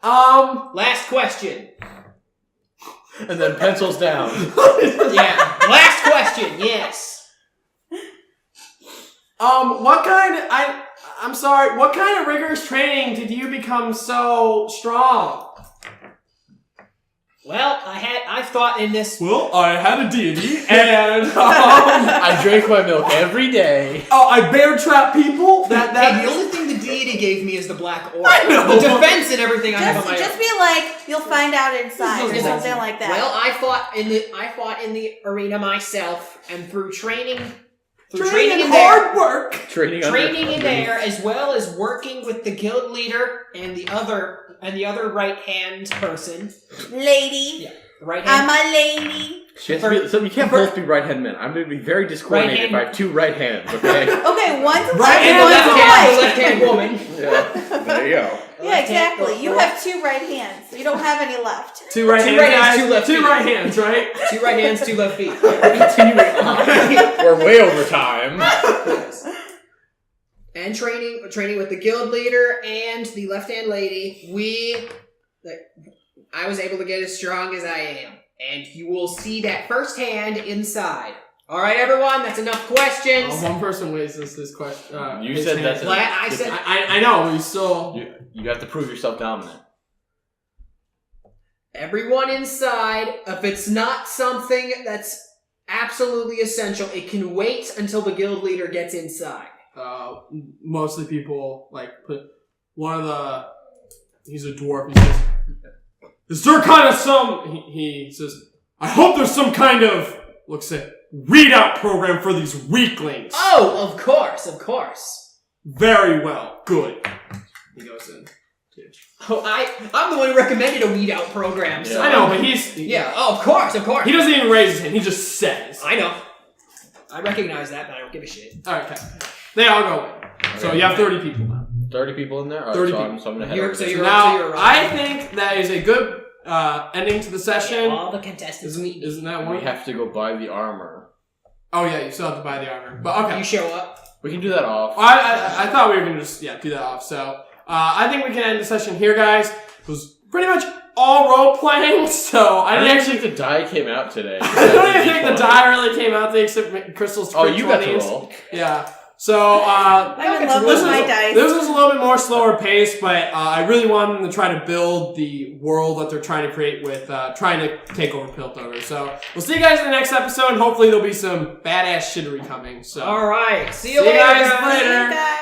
Last question. And then pencils down. Yeah. Last question. Yes. I'm sorry, what kind of rigorous training did you become so strong? Well, I thought in this. Well, I had a deity, and I drank my milk every day. I bear trap people. Hey, the only thing the deity gave me is the black orb. I know. The defense and everything I have on my Just own. be like, you'll find out inside or It's like, something like that. Well, I fought in the arena myself, and through training in and there, hard work. Training in there, as well as working with the guild leader and the other right hand person. Lady. Yeah, the right hand. I'm a lady. So you can't both be right-hand men. I'm going to be very discoordinated if I have two right hands, okay? Okay, one's a Right left hand, and left one's a hand, right. left hand woman. Yeah, there you go. Yeah, exactly. You have two right hands. You don't have any left. Two right hands, right hands, guys. two left Two feet. right hands, right? Two right hands, two left feet. Continuing on. We're way over time. And training with the guild leader and the left hand lady. I was able to get as strong as I am. And you will see that firsthand inside. Alright, everyone, that's enough questions. One person raises his question. You his said hand. that's I said I know, we still... You have to prove yourself dominant. everyone inside, if it's not something that's absolutely essential, it can wait until the guild leader gets inside. Mostly people, put one of the... He's a dwarf, he says... Is there kind of some... He says, I hope there's some kind of... Looks at... readout program for these weaklings. Oh, of course. Very well. Good. He goes in. Oh, I'm the one who recommended a weed out program. So I know, but he's of course. He doesn't even raise his hand. He just says. I know. I recognize that, but I don't give a shit. All right, okay. They all go in. So you have 30 people now. 30 people in there? 30 people. people. So I'm going to head over. So now, I think that is a good ending to the session. All the contestants Isn't that one? We have to go buy the armor. Oh, yeah, you still have to buy the armor. But okay. You show up. We can do that off. I thought we were going to just do that off. So I think we can end the session here, guys. It was pretty much all role playing, so I didn't actually think the die came out today. I don't even think the die really came out today, except Crystal's. Oh, you got to roll. Yeah. So I'm in love with my dice. This was a little bit more slower pace, but I really wanted them to try to build the world that they're trying to create with trying to take over Piltover. So we'll see you guys in the next episode, and hopefully there'll be some badass shittery coming. So all right, see you later, guys guys. later. See you guys.